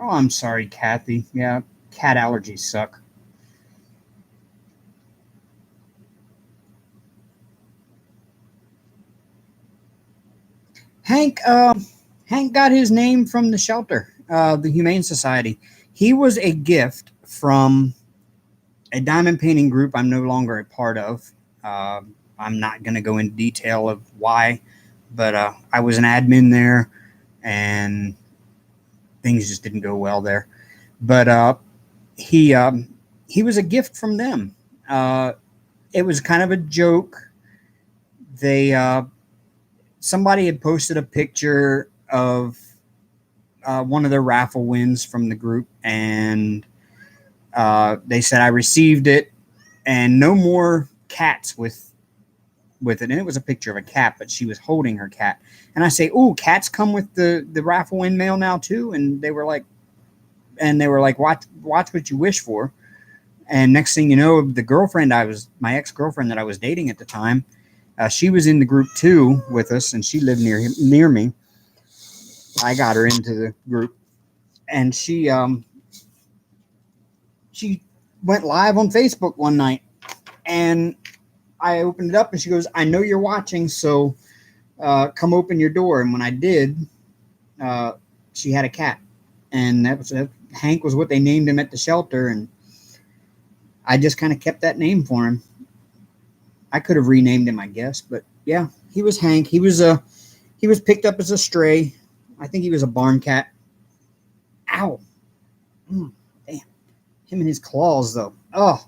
Speaker 1: Oh, I'm sorry, Kathy. Yeah, cat allergies suck. Hank got his name from the shelter, the Humane Society. He was a gift from a diamond painting group I'm no longer a part of. Uh, I'm not going to go into detail of why, but I was an admin there, and things just didn't go well there. But he he was a gift from them. It was kind of a joke. They somebody had posted a picture of one of their raffle wins from the group, and they said I received it, and no more cats with it. And it was a picture of a cat, but she was holding her cat. And I say, "Ooh, cats come with the raffle win mail now too." And they were like, watch what you wish for. And next thing you know, my ex-girlfriend that I was dating at the time, she was in the group too with us, and she lived near me. I got her into the group, and she went live on Facebook one night, and I opened it up, and she goes, "I know you're watching, so come open your door." And when I did, she had a cat, and Hank was what they named him at the shelter, and I just kind of kept that name for him. I could have renamed him, I guess, but yeah, he was Hank. He was picked up as a stray. I think he was a barn cat. Ow. Damn. Him and his claws, though. Oh.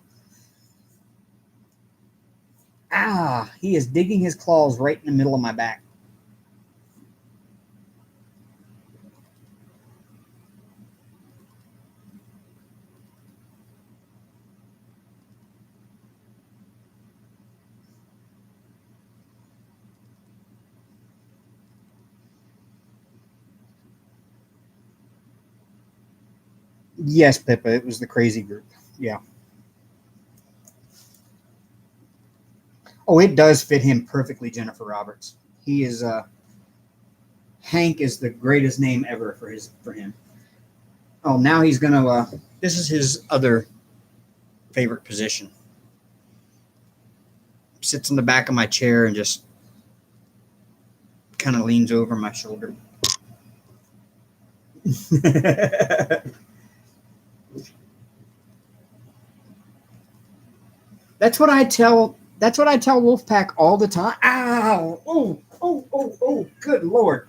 Speaker 1: Ah, he is digging his claws right in the middle of my back. Yes, Pippa, it was the crazy group. Yeah. Oh, it does fit him perfectly, Jennifer Roberts. He is Hank is the greatest name ever for him. Oh, now he's gonna this is his other favorite position. Sits on the back of my chair and just kind of leans over my shoulder. That's what I tell Wolfpack all the time. Ow! Oh, good Lord.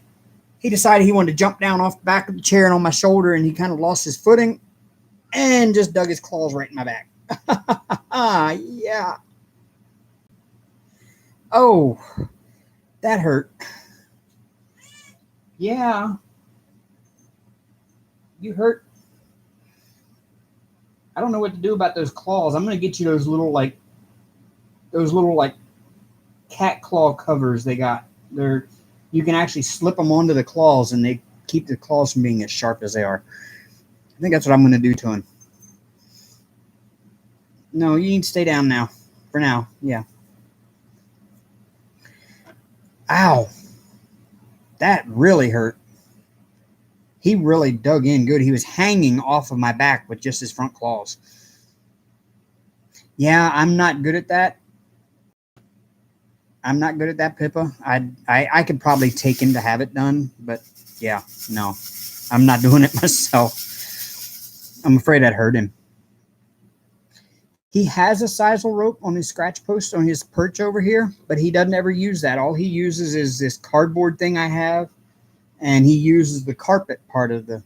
Speaker 1: He decided he wanted to jump down off the back of the chair and on my shoulder, and he kind of lost his footing and just dug his claws right in my back. Yeah. Oh, that hurt. Yeah. You hurt. I don't know what to do about those claws. I'm going to get you those little cat claw covers they got. You can actually slip them onto the claws, and they keep the claws from being as sharp as they are. I think that's what I'm going to do to him. No, you need to stay down now. For now, yeah. Ow. That really hurt. He really dug in good. He was hanging off of my back with just his front claws. Yeah, I'm not good at that. I'm not good at that, Pippa. I could probably take him to have it done, but yeah, no. I'm not doing it myself. I'm afraid I'd hurt him. He has a sisal rope on his scratch post on his perch over here, but he doesn't ever use that. All he uses is this cardboard thing I have, and he uses the carpet part of the...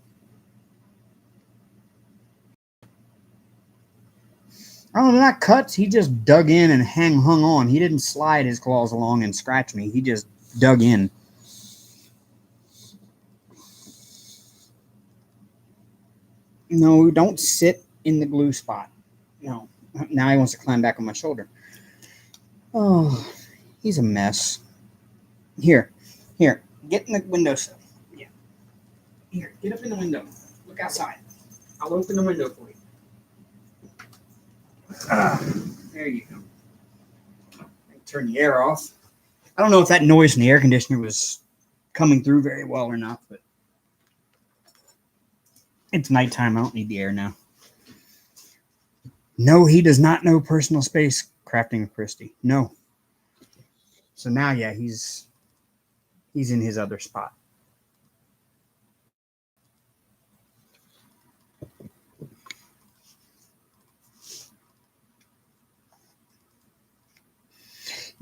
Speaker 1: Oh, they're not cuts. He just dug in and hung on. He didn't slide his claws along and scratch me. He just dug in. No, don't sit in the glue spot. No. Now he wants to climb back on my shoulder. Oh, he's a mess. Here, get in the windowsill. Yeah. Here, get up in the window. Look outside. I'll open the window for you. There you go. Turn the air off. I don't know if that noise from the air conditioner was coming through very well or not, but it's nighttime. I don't need the air now. No, he does not know personal space crafting of Christie. No. So now, yeah, he's in his other spot.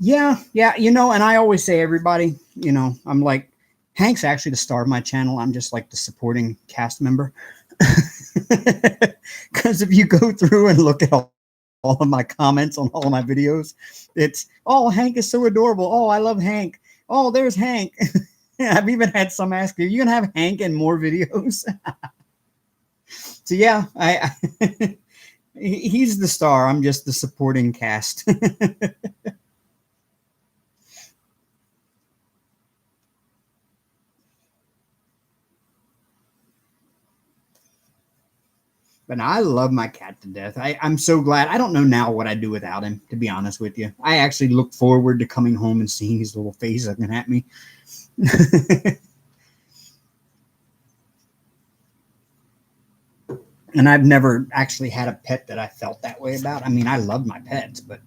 Speaker 1: Yeah, and I always say, everybody, I'm like, Hank's actually the star of my channel. I'm just like the supporting cast member. Because if you go through and look at all of my comments on all of my videos, it's, oh, Hank is so adorable. Oh, I love Hank. Oh, there's Hank. I've even had some ask me, are you going to have Hank in more videos? So yeah, he's the star. I'm just the supporting cast. But I love my cat to death. I'm so glad. I don't know now what I'd do without him, to be honest with you. I actually look forward to coming home and seeing his little face looking at me. And I've never actually had a pet that I felt that way about. I mean, I love my pets, but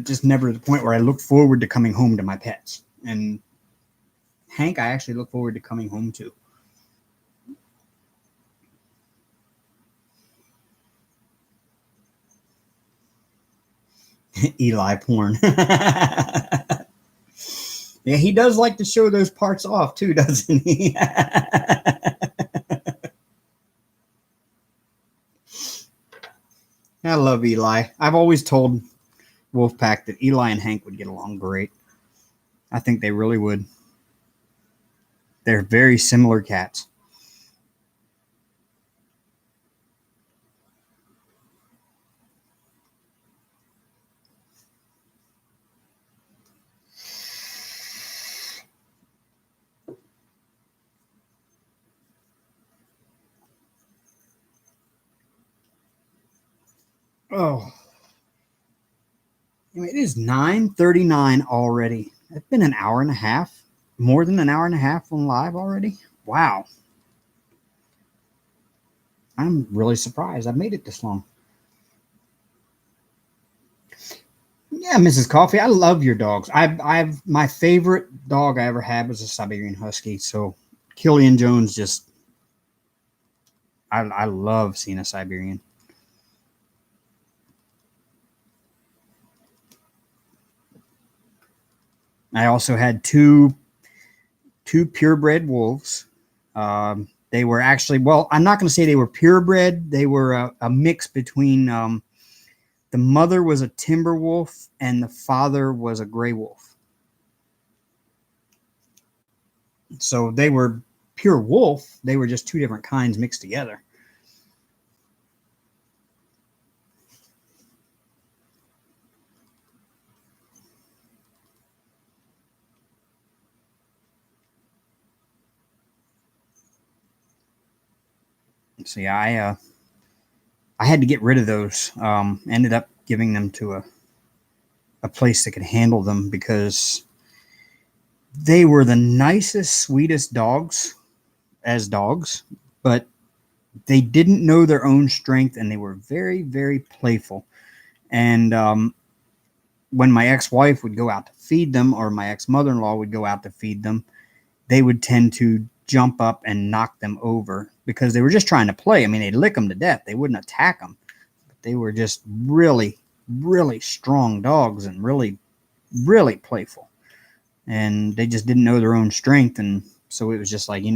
Speaker 1: just never to the point where I look forward to coming home to my pets. And Hank, I actually look forward to coming home to. Eli porn. Yeah, he does like to show those parts off too, doesn't he? I love Eli. I've always told Wolfpack that Eli and Hank would get along great. I think they really would. They're very similar cats. Oh, it is 9:39 already. It's been an hour and a half, more than an hour and a half on live already. Wow. I'm really surprised I've made it this long. Yeah, Mrs. Coffee, I love your dogs. I've my favorite dog I ever had was a Siberian Husky. So Killian Jones just I love seeing a Siberian. I also had two purebred wolves. They were actually, well, I'm not going to say they were purebred. They were a mix between the mother was a timber wolf and the father was a gray wolf. So they were pure wolf. They were just two different kinds mixed together. So yeah, I had to get rid of those. Ended up giving them to a place that could handle them because they were the nicest, sweetest dogs as dogs, but they didn't know their own strength and they were very, very playful. And when my ex-wife would go out to feed them or my ex-mother-in-law would go out to feed them, they would tend to jump up and knock them over because they were just trying to play. I mean, they'd lick them to death. They wouldn't attack them. But they were just really, really strong dogs and really, really playful. And they just didn't know their own strength. And so it was just like, we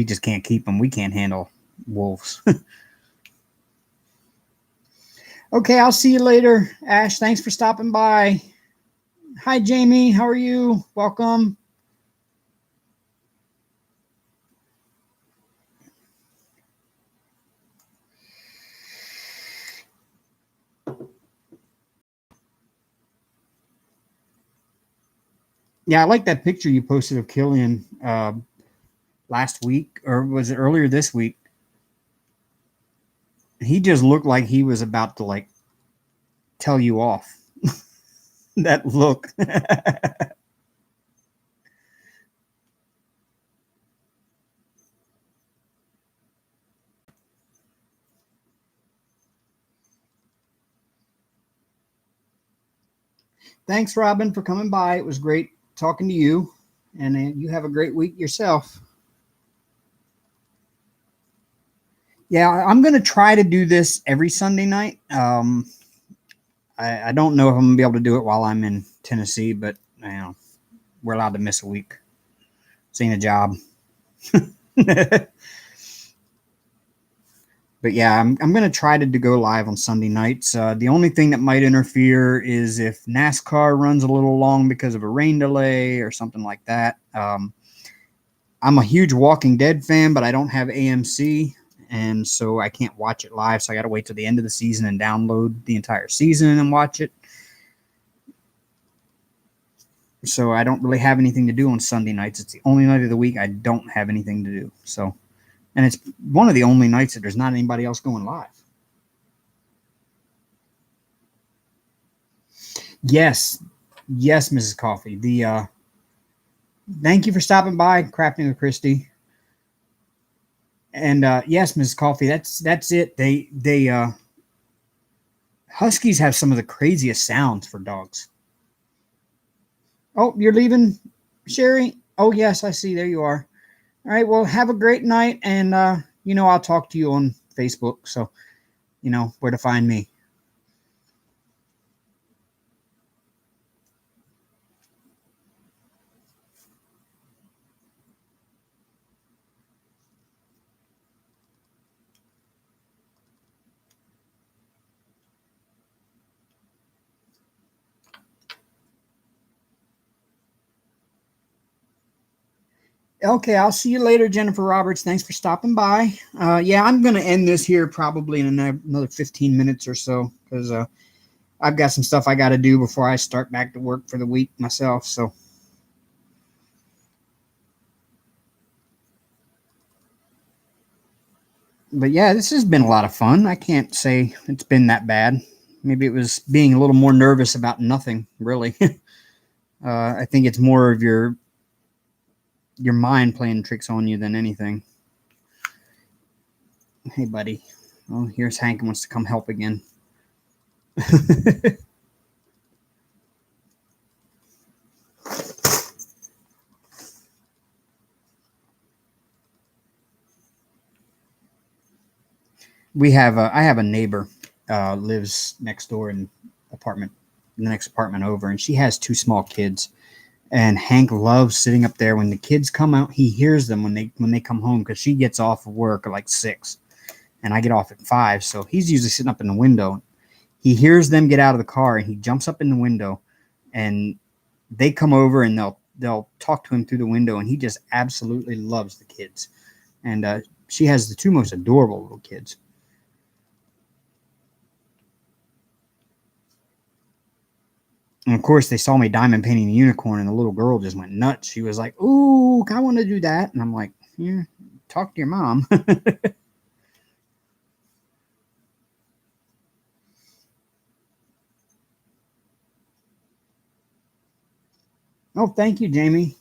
Speaker 1: just can't keep them. We can't handle wolves. Okay, I'll see you later, Ash. Thanks for stopping by. Hi, Jamie. How are you? Welcome. Yeah, I like that picture you posted of Killian last week, or was it earlier this week? He just looked like he was about to tell you off. That look. Thanks, Robin, for coming by. It was great talking to you, and you have a great week yourself. Yeah, I'm going to try to do this every Sunday night. I don't know if I'm going to be able to do it while I'm in Tennessee, but we're allowed to miss a week. It's ain't a job. But yeah, I'm going to try to go live on Sunday nights. The only thing that might interfere is if NASCAR runs a little long because of a rain delay or something like that. I'm a huge Walking Dead fan, but I don't have AMC, and so I can't watch it live. So I got to wait till the end of the season and download the entire season and watch it. So I don't really have anything to do on Sunday nights. It's the only night of the week I don't have anything to do. So, and it's one of the only nights that there's not anybody else going live. Yes, Mrs. Coffee. Thank you for stopping by, Crafting with Christy. And yes, Mrs. Coffee. That's it. They Huskies have some of the craziest sounds for dogs. Oh, you're leaving, Sherry? Oh, yes, I see. There you are. All right. Well, have a great night. And, I'll talk to you on Facebook. So, where to find me. Okay, I'll see you later, Jennifer Roberts. Thanks for stopping by. Yeah, I'm going to end this here probably in another 15 minutes or so because I've got some stuff I got to do before I start back to work for the week myself. So, but yeah, this has been a lot of fun. I can't say it's been that bad. Maybe it was being a little more nervous about nothing, really. I think it's more of your mind playing tricks on you than anything. Hey, buddy. Oh, here's Hank wants to come help again. I have a neighbor lives next door in apartment the next apartment over, and she has two small kids. And Hank loves sitting up there when the kids come out. He hears them when they come home because she gets off of work at like 6, and I get off at 5. So he's usually sitting up in the window. He hears them get out of the car, and he jumps up in the window, and they come over and they'll talk to him through the window, and he just absolutely loves the kids. And she has the two most adorable little kids. And of course, they saw me diamond painting the unicorn, and the little girl just went nuts. She was like, "Ooh, I want to do that." And I'm like, "Yeah, talk to your mom." Oh, thank you, Jamie.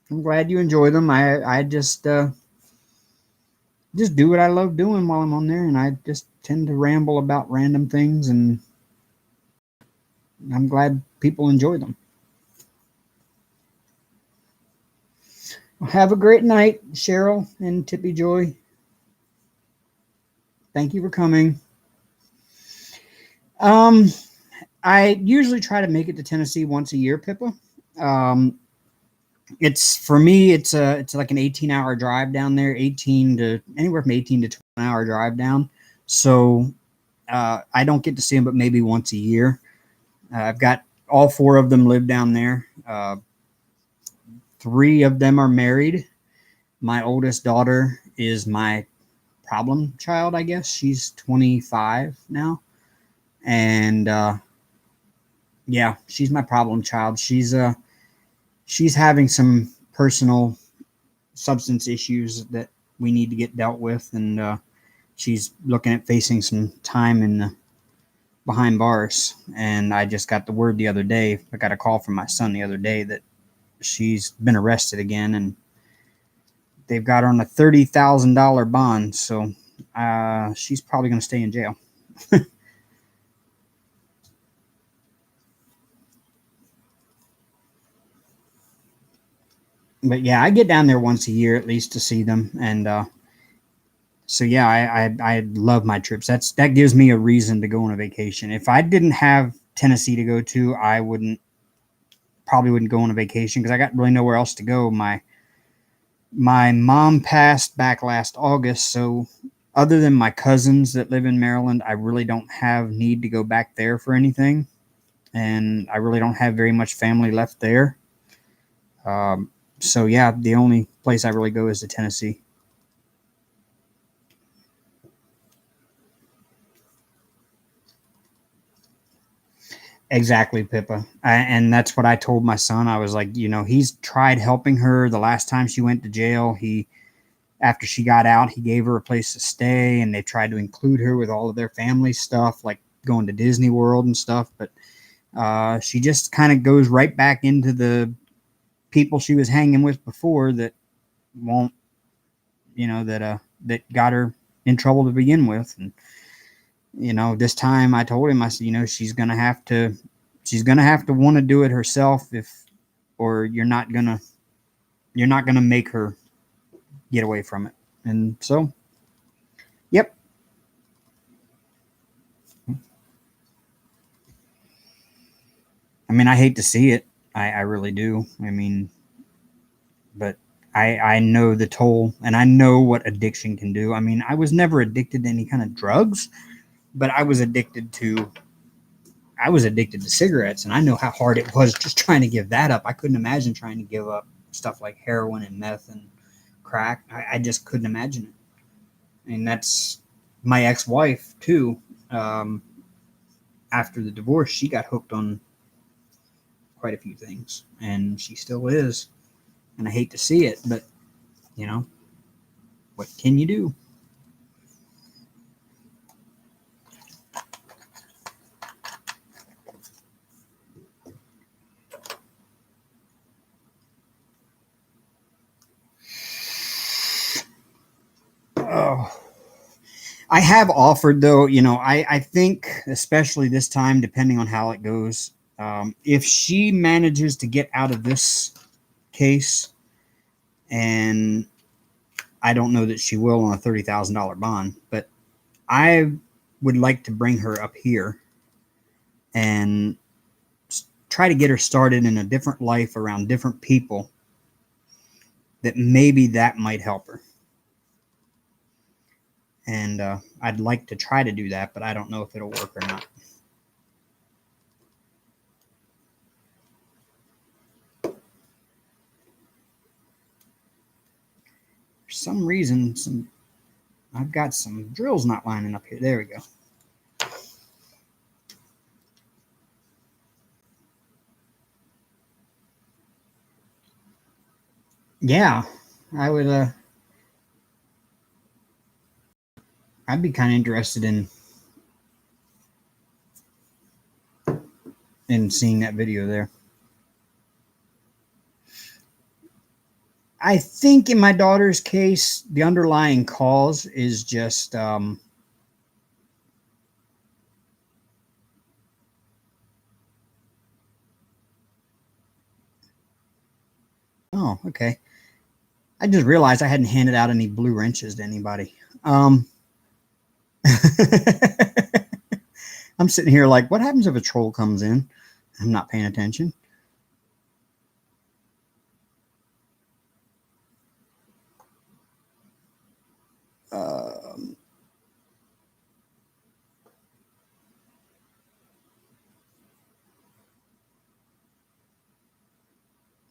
Speaker 1: I'm glad you enjoy them. I just do what I love doing while I'm on there, and I just tend to ramble about random things, and I'm glad people enjoy them. Well, have a great night, Cheryl and Tippy Joy. Thank you for coming. Um, I usually try to make it to Tennessee once a year, Pippa. Um, it's for me, it's like an 18-hour drive down there, 18 to anywhere from 18 to 20-hour drive down. So I don't get to see them, but maybe once a year. I've got all four of them live down there. Three of them are married. My oldest daughter is my problem child, I guess. She's 25 now, and yeah, she's my problem child. She's having some personal substance issues that we need to get dealt with, and she's looking at facing some time in the behind bars. And I just got the word the other day. I got a call from my son the other day that she's been arrested again, and they've got her on a $30,000 bond. So she's probably going to stay in jail. But yeah, I get down there once a year at least to see them, and so yeah, I love my trips. That gives me a reason to go on a vacation. If I didn't have Tennessee to go to, I probably wouldn't go on a vacation because I got really nowhere else to go. My mom passed back last August, so other than my cousins that live in Maryland, I really don't have need to go back there for anything, and I really don't have very much family left there. So yeah, the only place I really go is to Tennessee. Exactly, Pippa. And that's what I told my son. I was like, he's tried helping her the last time she went to jail. After she got out, he gave her a place to stay, and they tried to include her with all of their family stuff, like going to Disney World and stuff. But she just kind of goes right back into the people she was hanging with before that won't, that got her in trouble to begin with. And this time I told him, I said, she's gonna have to want to do it herself, or you're not gonna make her get away from it. And so, yep. I mean, I hate to see it. I really do. I mean, but I know the toll, and I know what addiction can do. I mean, I was never addicted to any kind of drugs, but I was addicted to cigarettes, and I know how hard it was just trying to give that up. I couldn't imagine trying to give up stuff like heroin and meth and crack. I just couldn't imagine it. And that's my ex-wife too. Um, After the divorce, she got hooked on quite a few things, and she still is. And I hate to see it, but you know, what can you do? Oh, I have offered though. I think especially this time, depending on how it goes, if she manages to get out of this case, and I don't know that she will on a $30,000 bond, but I would like to bring her up here and try to get her started in a different life around different people, that maybe that might help her. And I'd like to try to do that, but I don't know if it'll work or not. For some reason, I've got some drills not lining up here. There we go. Yeah, I would. I'd be kind of interested in seeing that video there. I think in my daughter's case, the underlying cause is just oh, okay. I just realized I hadn't handed out any blue wrenches to anybody. I'm sitting here like, what happens if a troll comes in? I'm not paying attention.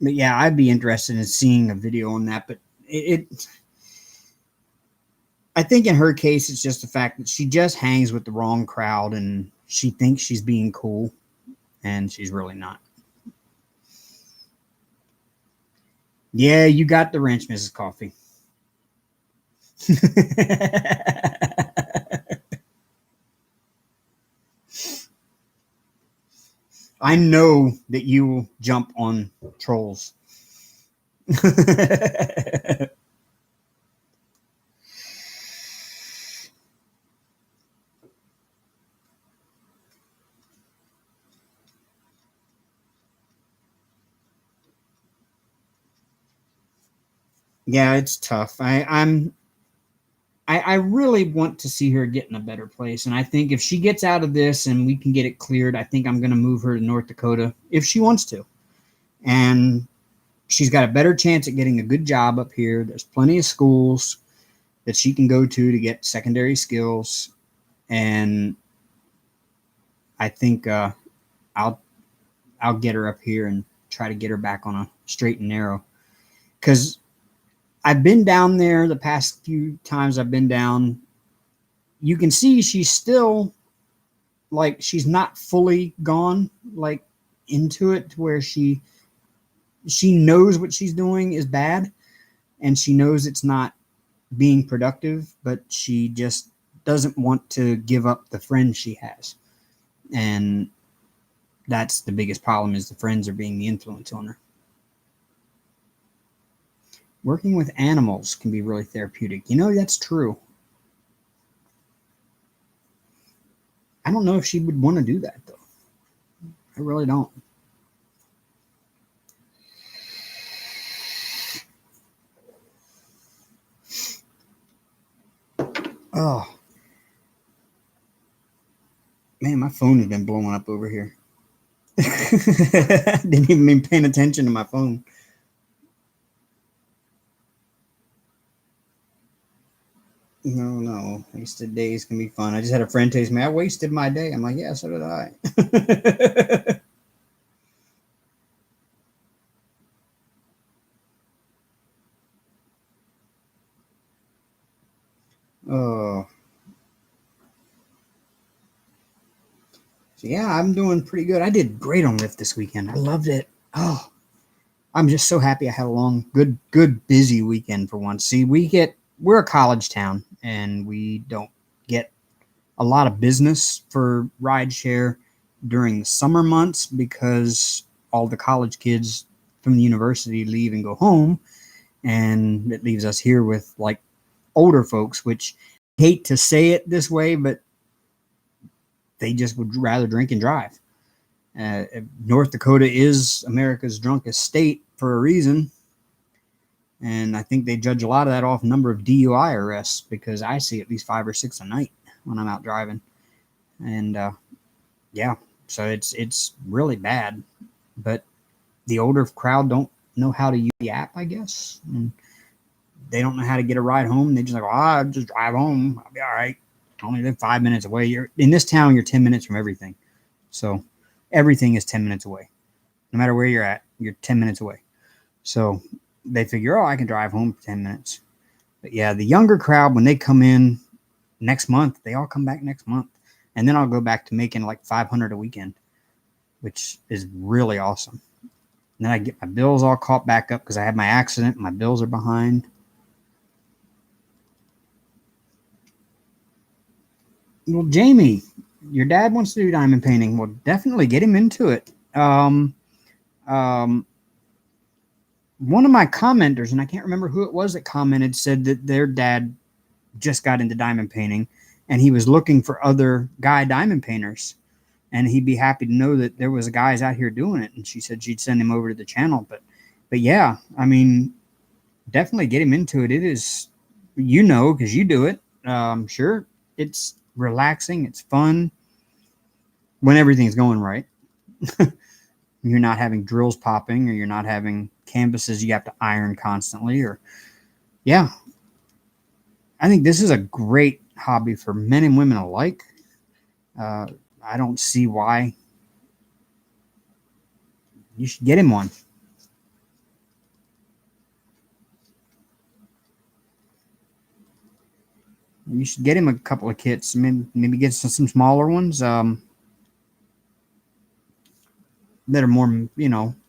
Speaker 1: But yeah, I'd be interested in seeing a video on that. But I think in her case, it's just the fact that she just hangs with the wrong crowd and she thinks she's being cool, and she's really not. Yeah, you got the wrench, Mrs. Coffee. I know that you will jump on trolls. Yeah, it's tough. I really want to see her get in a better place. And I think if she gets out of this and we can get it cleared, I think I'm going to move her to North Dakota if she wants to. And she's got a better chance at getting a good job up here. There's plenty of schools that she can go to get secondary skills. And I think I'll get her up here and try to get her back on a straight and narrow. Because I've been down there the past few times I've been down. You can see she's still like, she's not fully gone like into it to where she knows what she's doing is bad, and she knows it's not being productive, but she just doesn't want to give up the friends she has. And that's the biggest problem, is the friends are being the influence on her. Working with animals can be really therapeutic. That's true. I don't know if she would want to do that, though. I really don't. Oh. Man, my phone has been blowing up over here. Didn't even mean paying attention to my phone. No. Wasted days can be fun. I just had a friend text me, I wasted my day. I'm like, yeah, so did I. So yeah, I'm doing pretty good. I did great on lift this weekend. I loved it. Oh, I'm just so happy I had a long, good, busy weekend for once. See, we're a college town, and we don't get a lot of business for rideshare during the summer months because all the college kids from the university leave and go home, and it leaves us here with like older folks, which I hate to say it this way, but they just would rather drink and drive. North Dakota is America's drunkest state for a reason. And I think they judge a lot of that off number of DUI arrests because I see at least 5 or 6 a night when I'm out driving. And yeah, so it's really bad. But the older crowd don't know how to use the app, I guess. And they don't know how to get a ride home. They just like, I'll just drive home. I'll be all right. I only live 5 minutes away. You're in this town, you're 10 minutes from everything. So everything is 10 minutes away. No matter where you're at, you're 10 minutes away. So they figure, I can drive home for 10 minutes. But yeah, the younger crowd, when they come in next month, they all come back next month. And then I'll go back to making like 500 a weekend, which is really awesome. And then I get my bills all caught back up because I had my accident. My bills are behind. Well, Jamie, your dad wants to do diamond painting. Well, definitely get him into it. One of my commenters, and I can't remember who it was that commented, said that their dad just got into diamond painting and he was looking for other guy diamond painters. And he'd be happy to know that there was guys out here doing it. And she said she'd send him over to the channel. But yeah, I mean, definitely get him into it. It is, because you do it. Sure, it's relaxing. It's fun when everything's going right. You're not having drills popping, or you're not having canvases you have to iron constantly. Yeah, I think this is a great hobby for men and women alike. I don't see why you should get him one. You should get him a couple of kits. Maybe get some smaller ones that are more,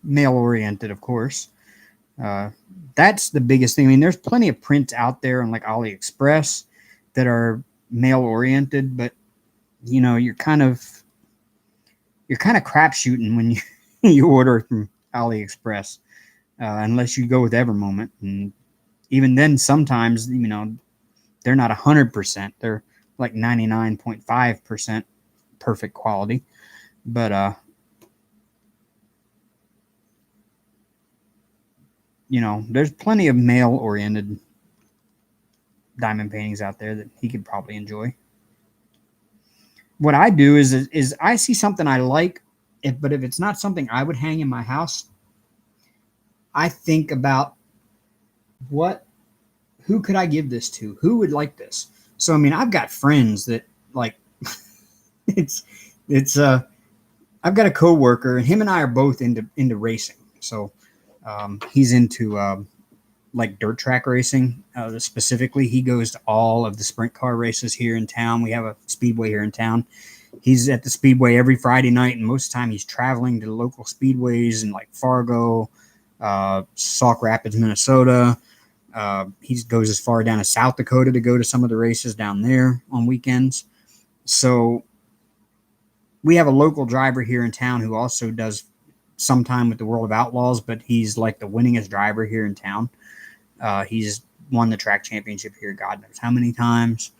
Speaker 1: male oriented, of course. That's the biggest thing. I mean, there's plenty of prints out there on like AliExpress that are male oriented, but you're kind of crapshooting when you order from AliExpress, unless you go with Evermoment, and even then, sometimes they're not 100%. They're like 99.5% perfect quality, but there's plenty of male-oriented diamond paintings out there that he could probably enjoy. What I do is I see something I like, but if it's not something I would hang in my house, I think about who could I give this to? Who would like this? So, I mean, I've got friends that like, I've got a coworker, and him and I are both into racing. So, he's into like dirt track racing. Specifically, he goes to all of the sprint car races here in town. We have a speedway here in town. He's at the speedway every Friday night, and most of the time he's traveling to the local speedways in like Fargo, Sauk Rapids, Minnesota. He goes as far down as South Dakota to go to some of the races down there on weekends. So we have a local driver here in town who also does some time with the World of Outlaws, but he's like the winningest driver here in town. He's won the track championship here God knows how many times.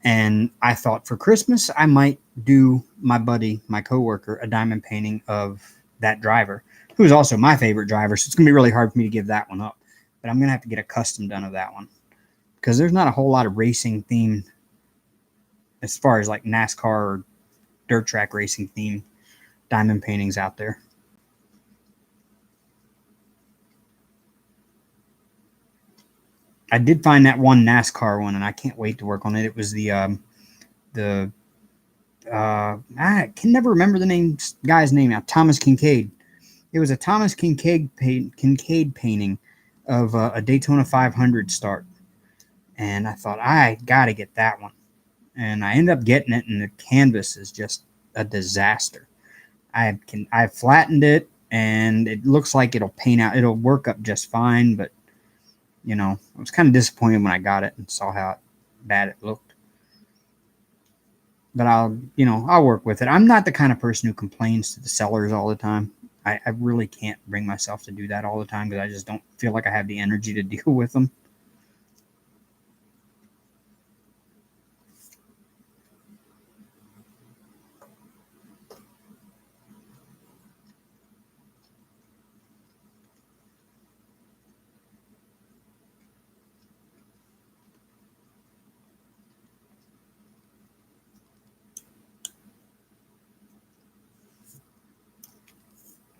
Speaker 1: And I thought for Christmas, I might do my buddy, my coworker, a diamond painting of that driver, who is also my favorite driver. So it's going to be really hard for me to give that one up. But I'm going to have to get a custom done of that one, because there's not a whole lot of racing themed as far as like NASCAR or dirt track racing themed diamond paintings out there. I did find that one NASCAR one, and I can't wait to work on it. It was I can never remember the guy's name now. Thomas Kincaid. It was a Thomas Kincaid painting of a Daytona 500 start, and I thought I got to get that one, and I ended up getting it, and the canvas is just a disaster. I flattened it, and it looks like it'll paint out. It'll work up just fine, but I was kind of disappointed when I got it and saw how bad it looked. But I'll work with it. I'm not the kind of person who complains to the sellers all the time. I really can't bring myself to do that all the time because I just don't feel like I have the energy to deal with them.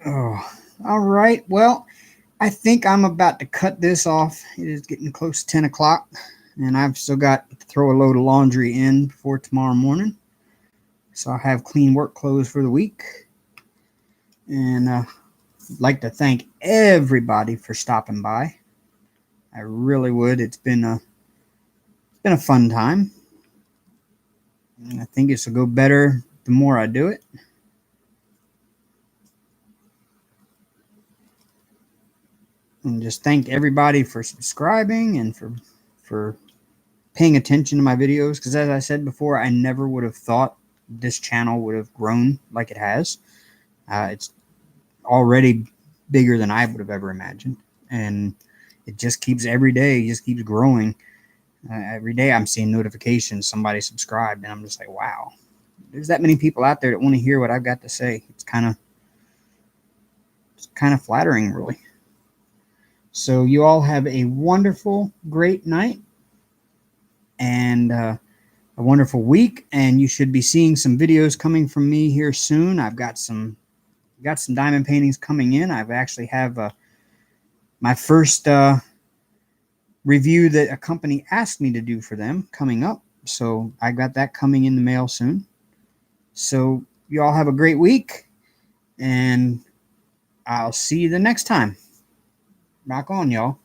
Speaker 1: Oh, all right. Well, I think I'm about to cut this off. It is getting close to 10 o'clock, and I've still got to throw a load of laundry in before tomorrow morning. So I'll have clean work clothes for the week. And I'd like to thank everybody for stopping by. I really would. It's been a fun time. And I think this will go better the more I do it. And just thank everybody for subscribing and for paying attention to my videos, because as I said before, I never would have thought this channel would have grown like it has. It's already bigger than I would have ever imagined, and it just keeps every day just keeps growing. Every day I'm seeing notifications, somebody subscribed, and I'm just like, wow, there's that many people out there that want to hear what I've got to say. It's kind of flattering, really. So you all have a wonderful, great night, and a wonderful week. And you should be seeing some videos coming from me here soon. I've got some diamond paintings coming in. I've actually have my first review that a company asked me to do for them coming up. So I got that coming in the mail soon. So you all have a great week, and I'll see you the next time. Rock on, y'all.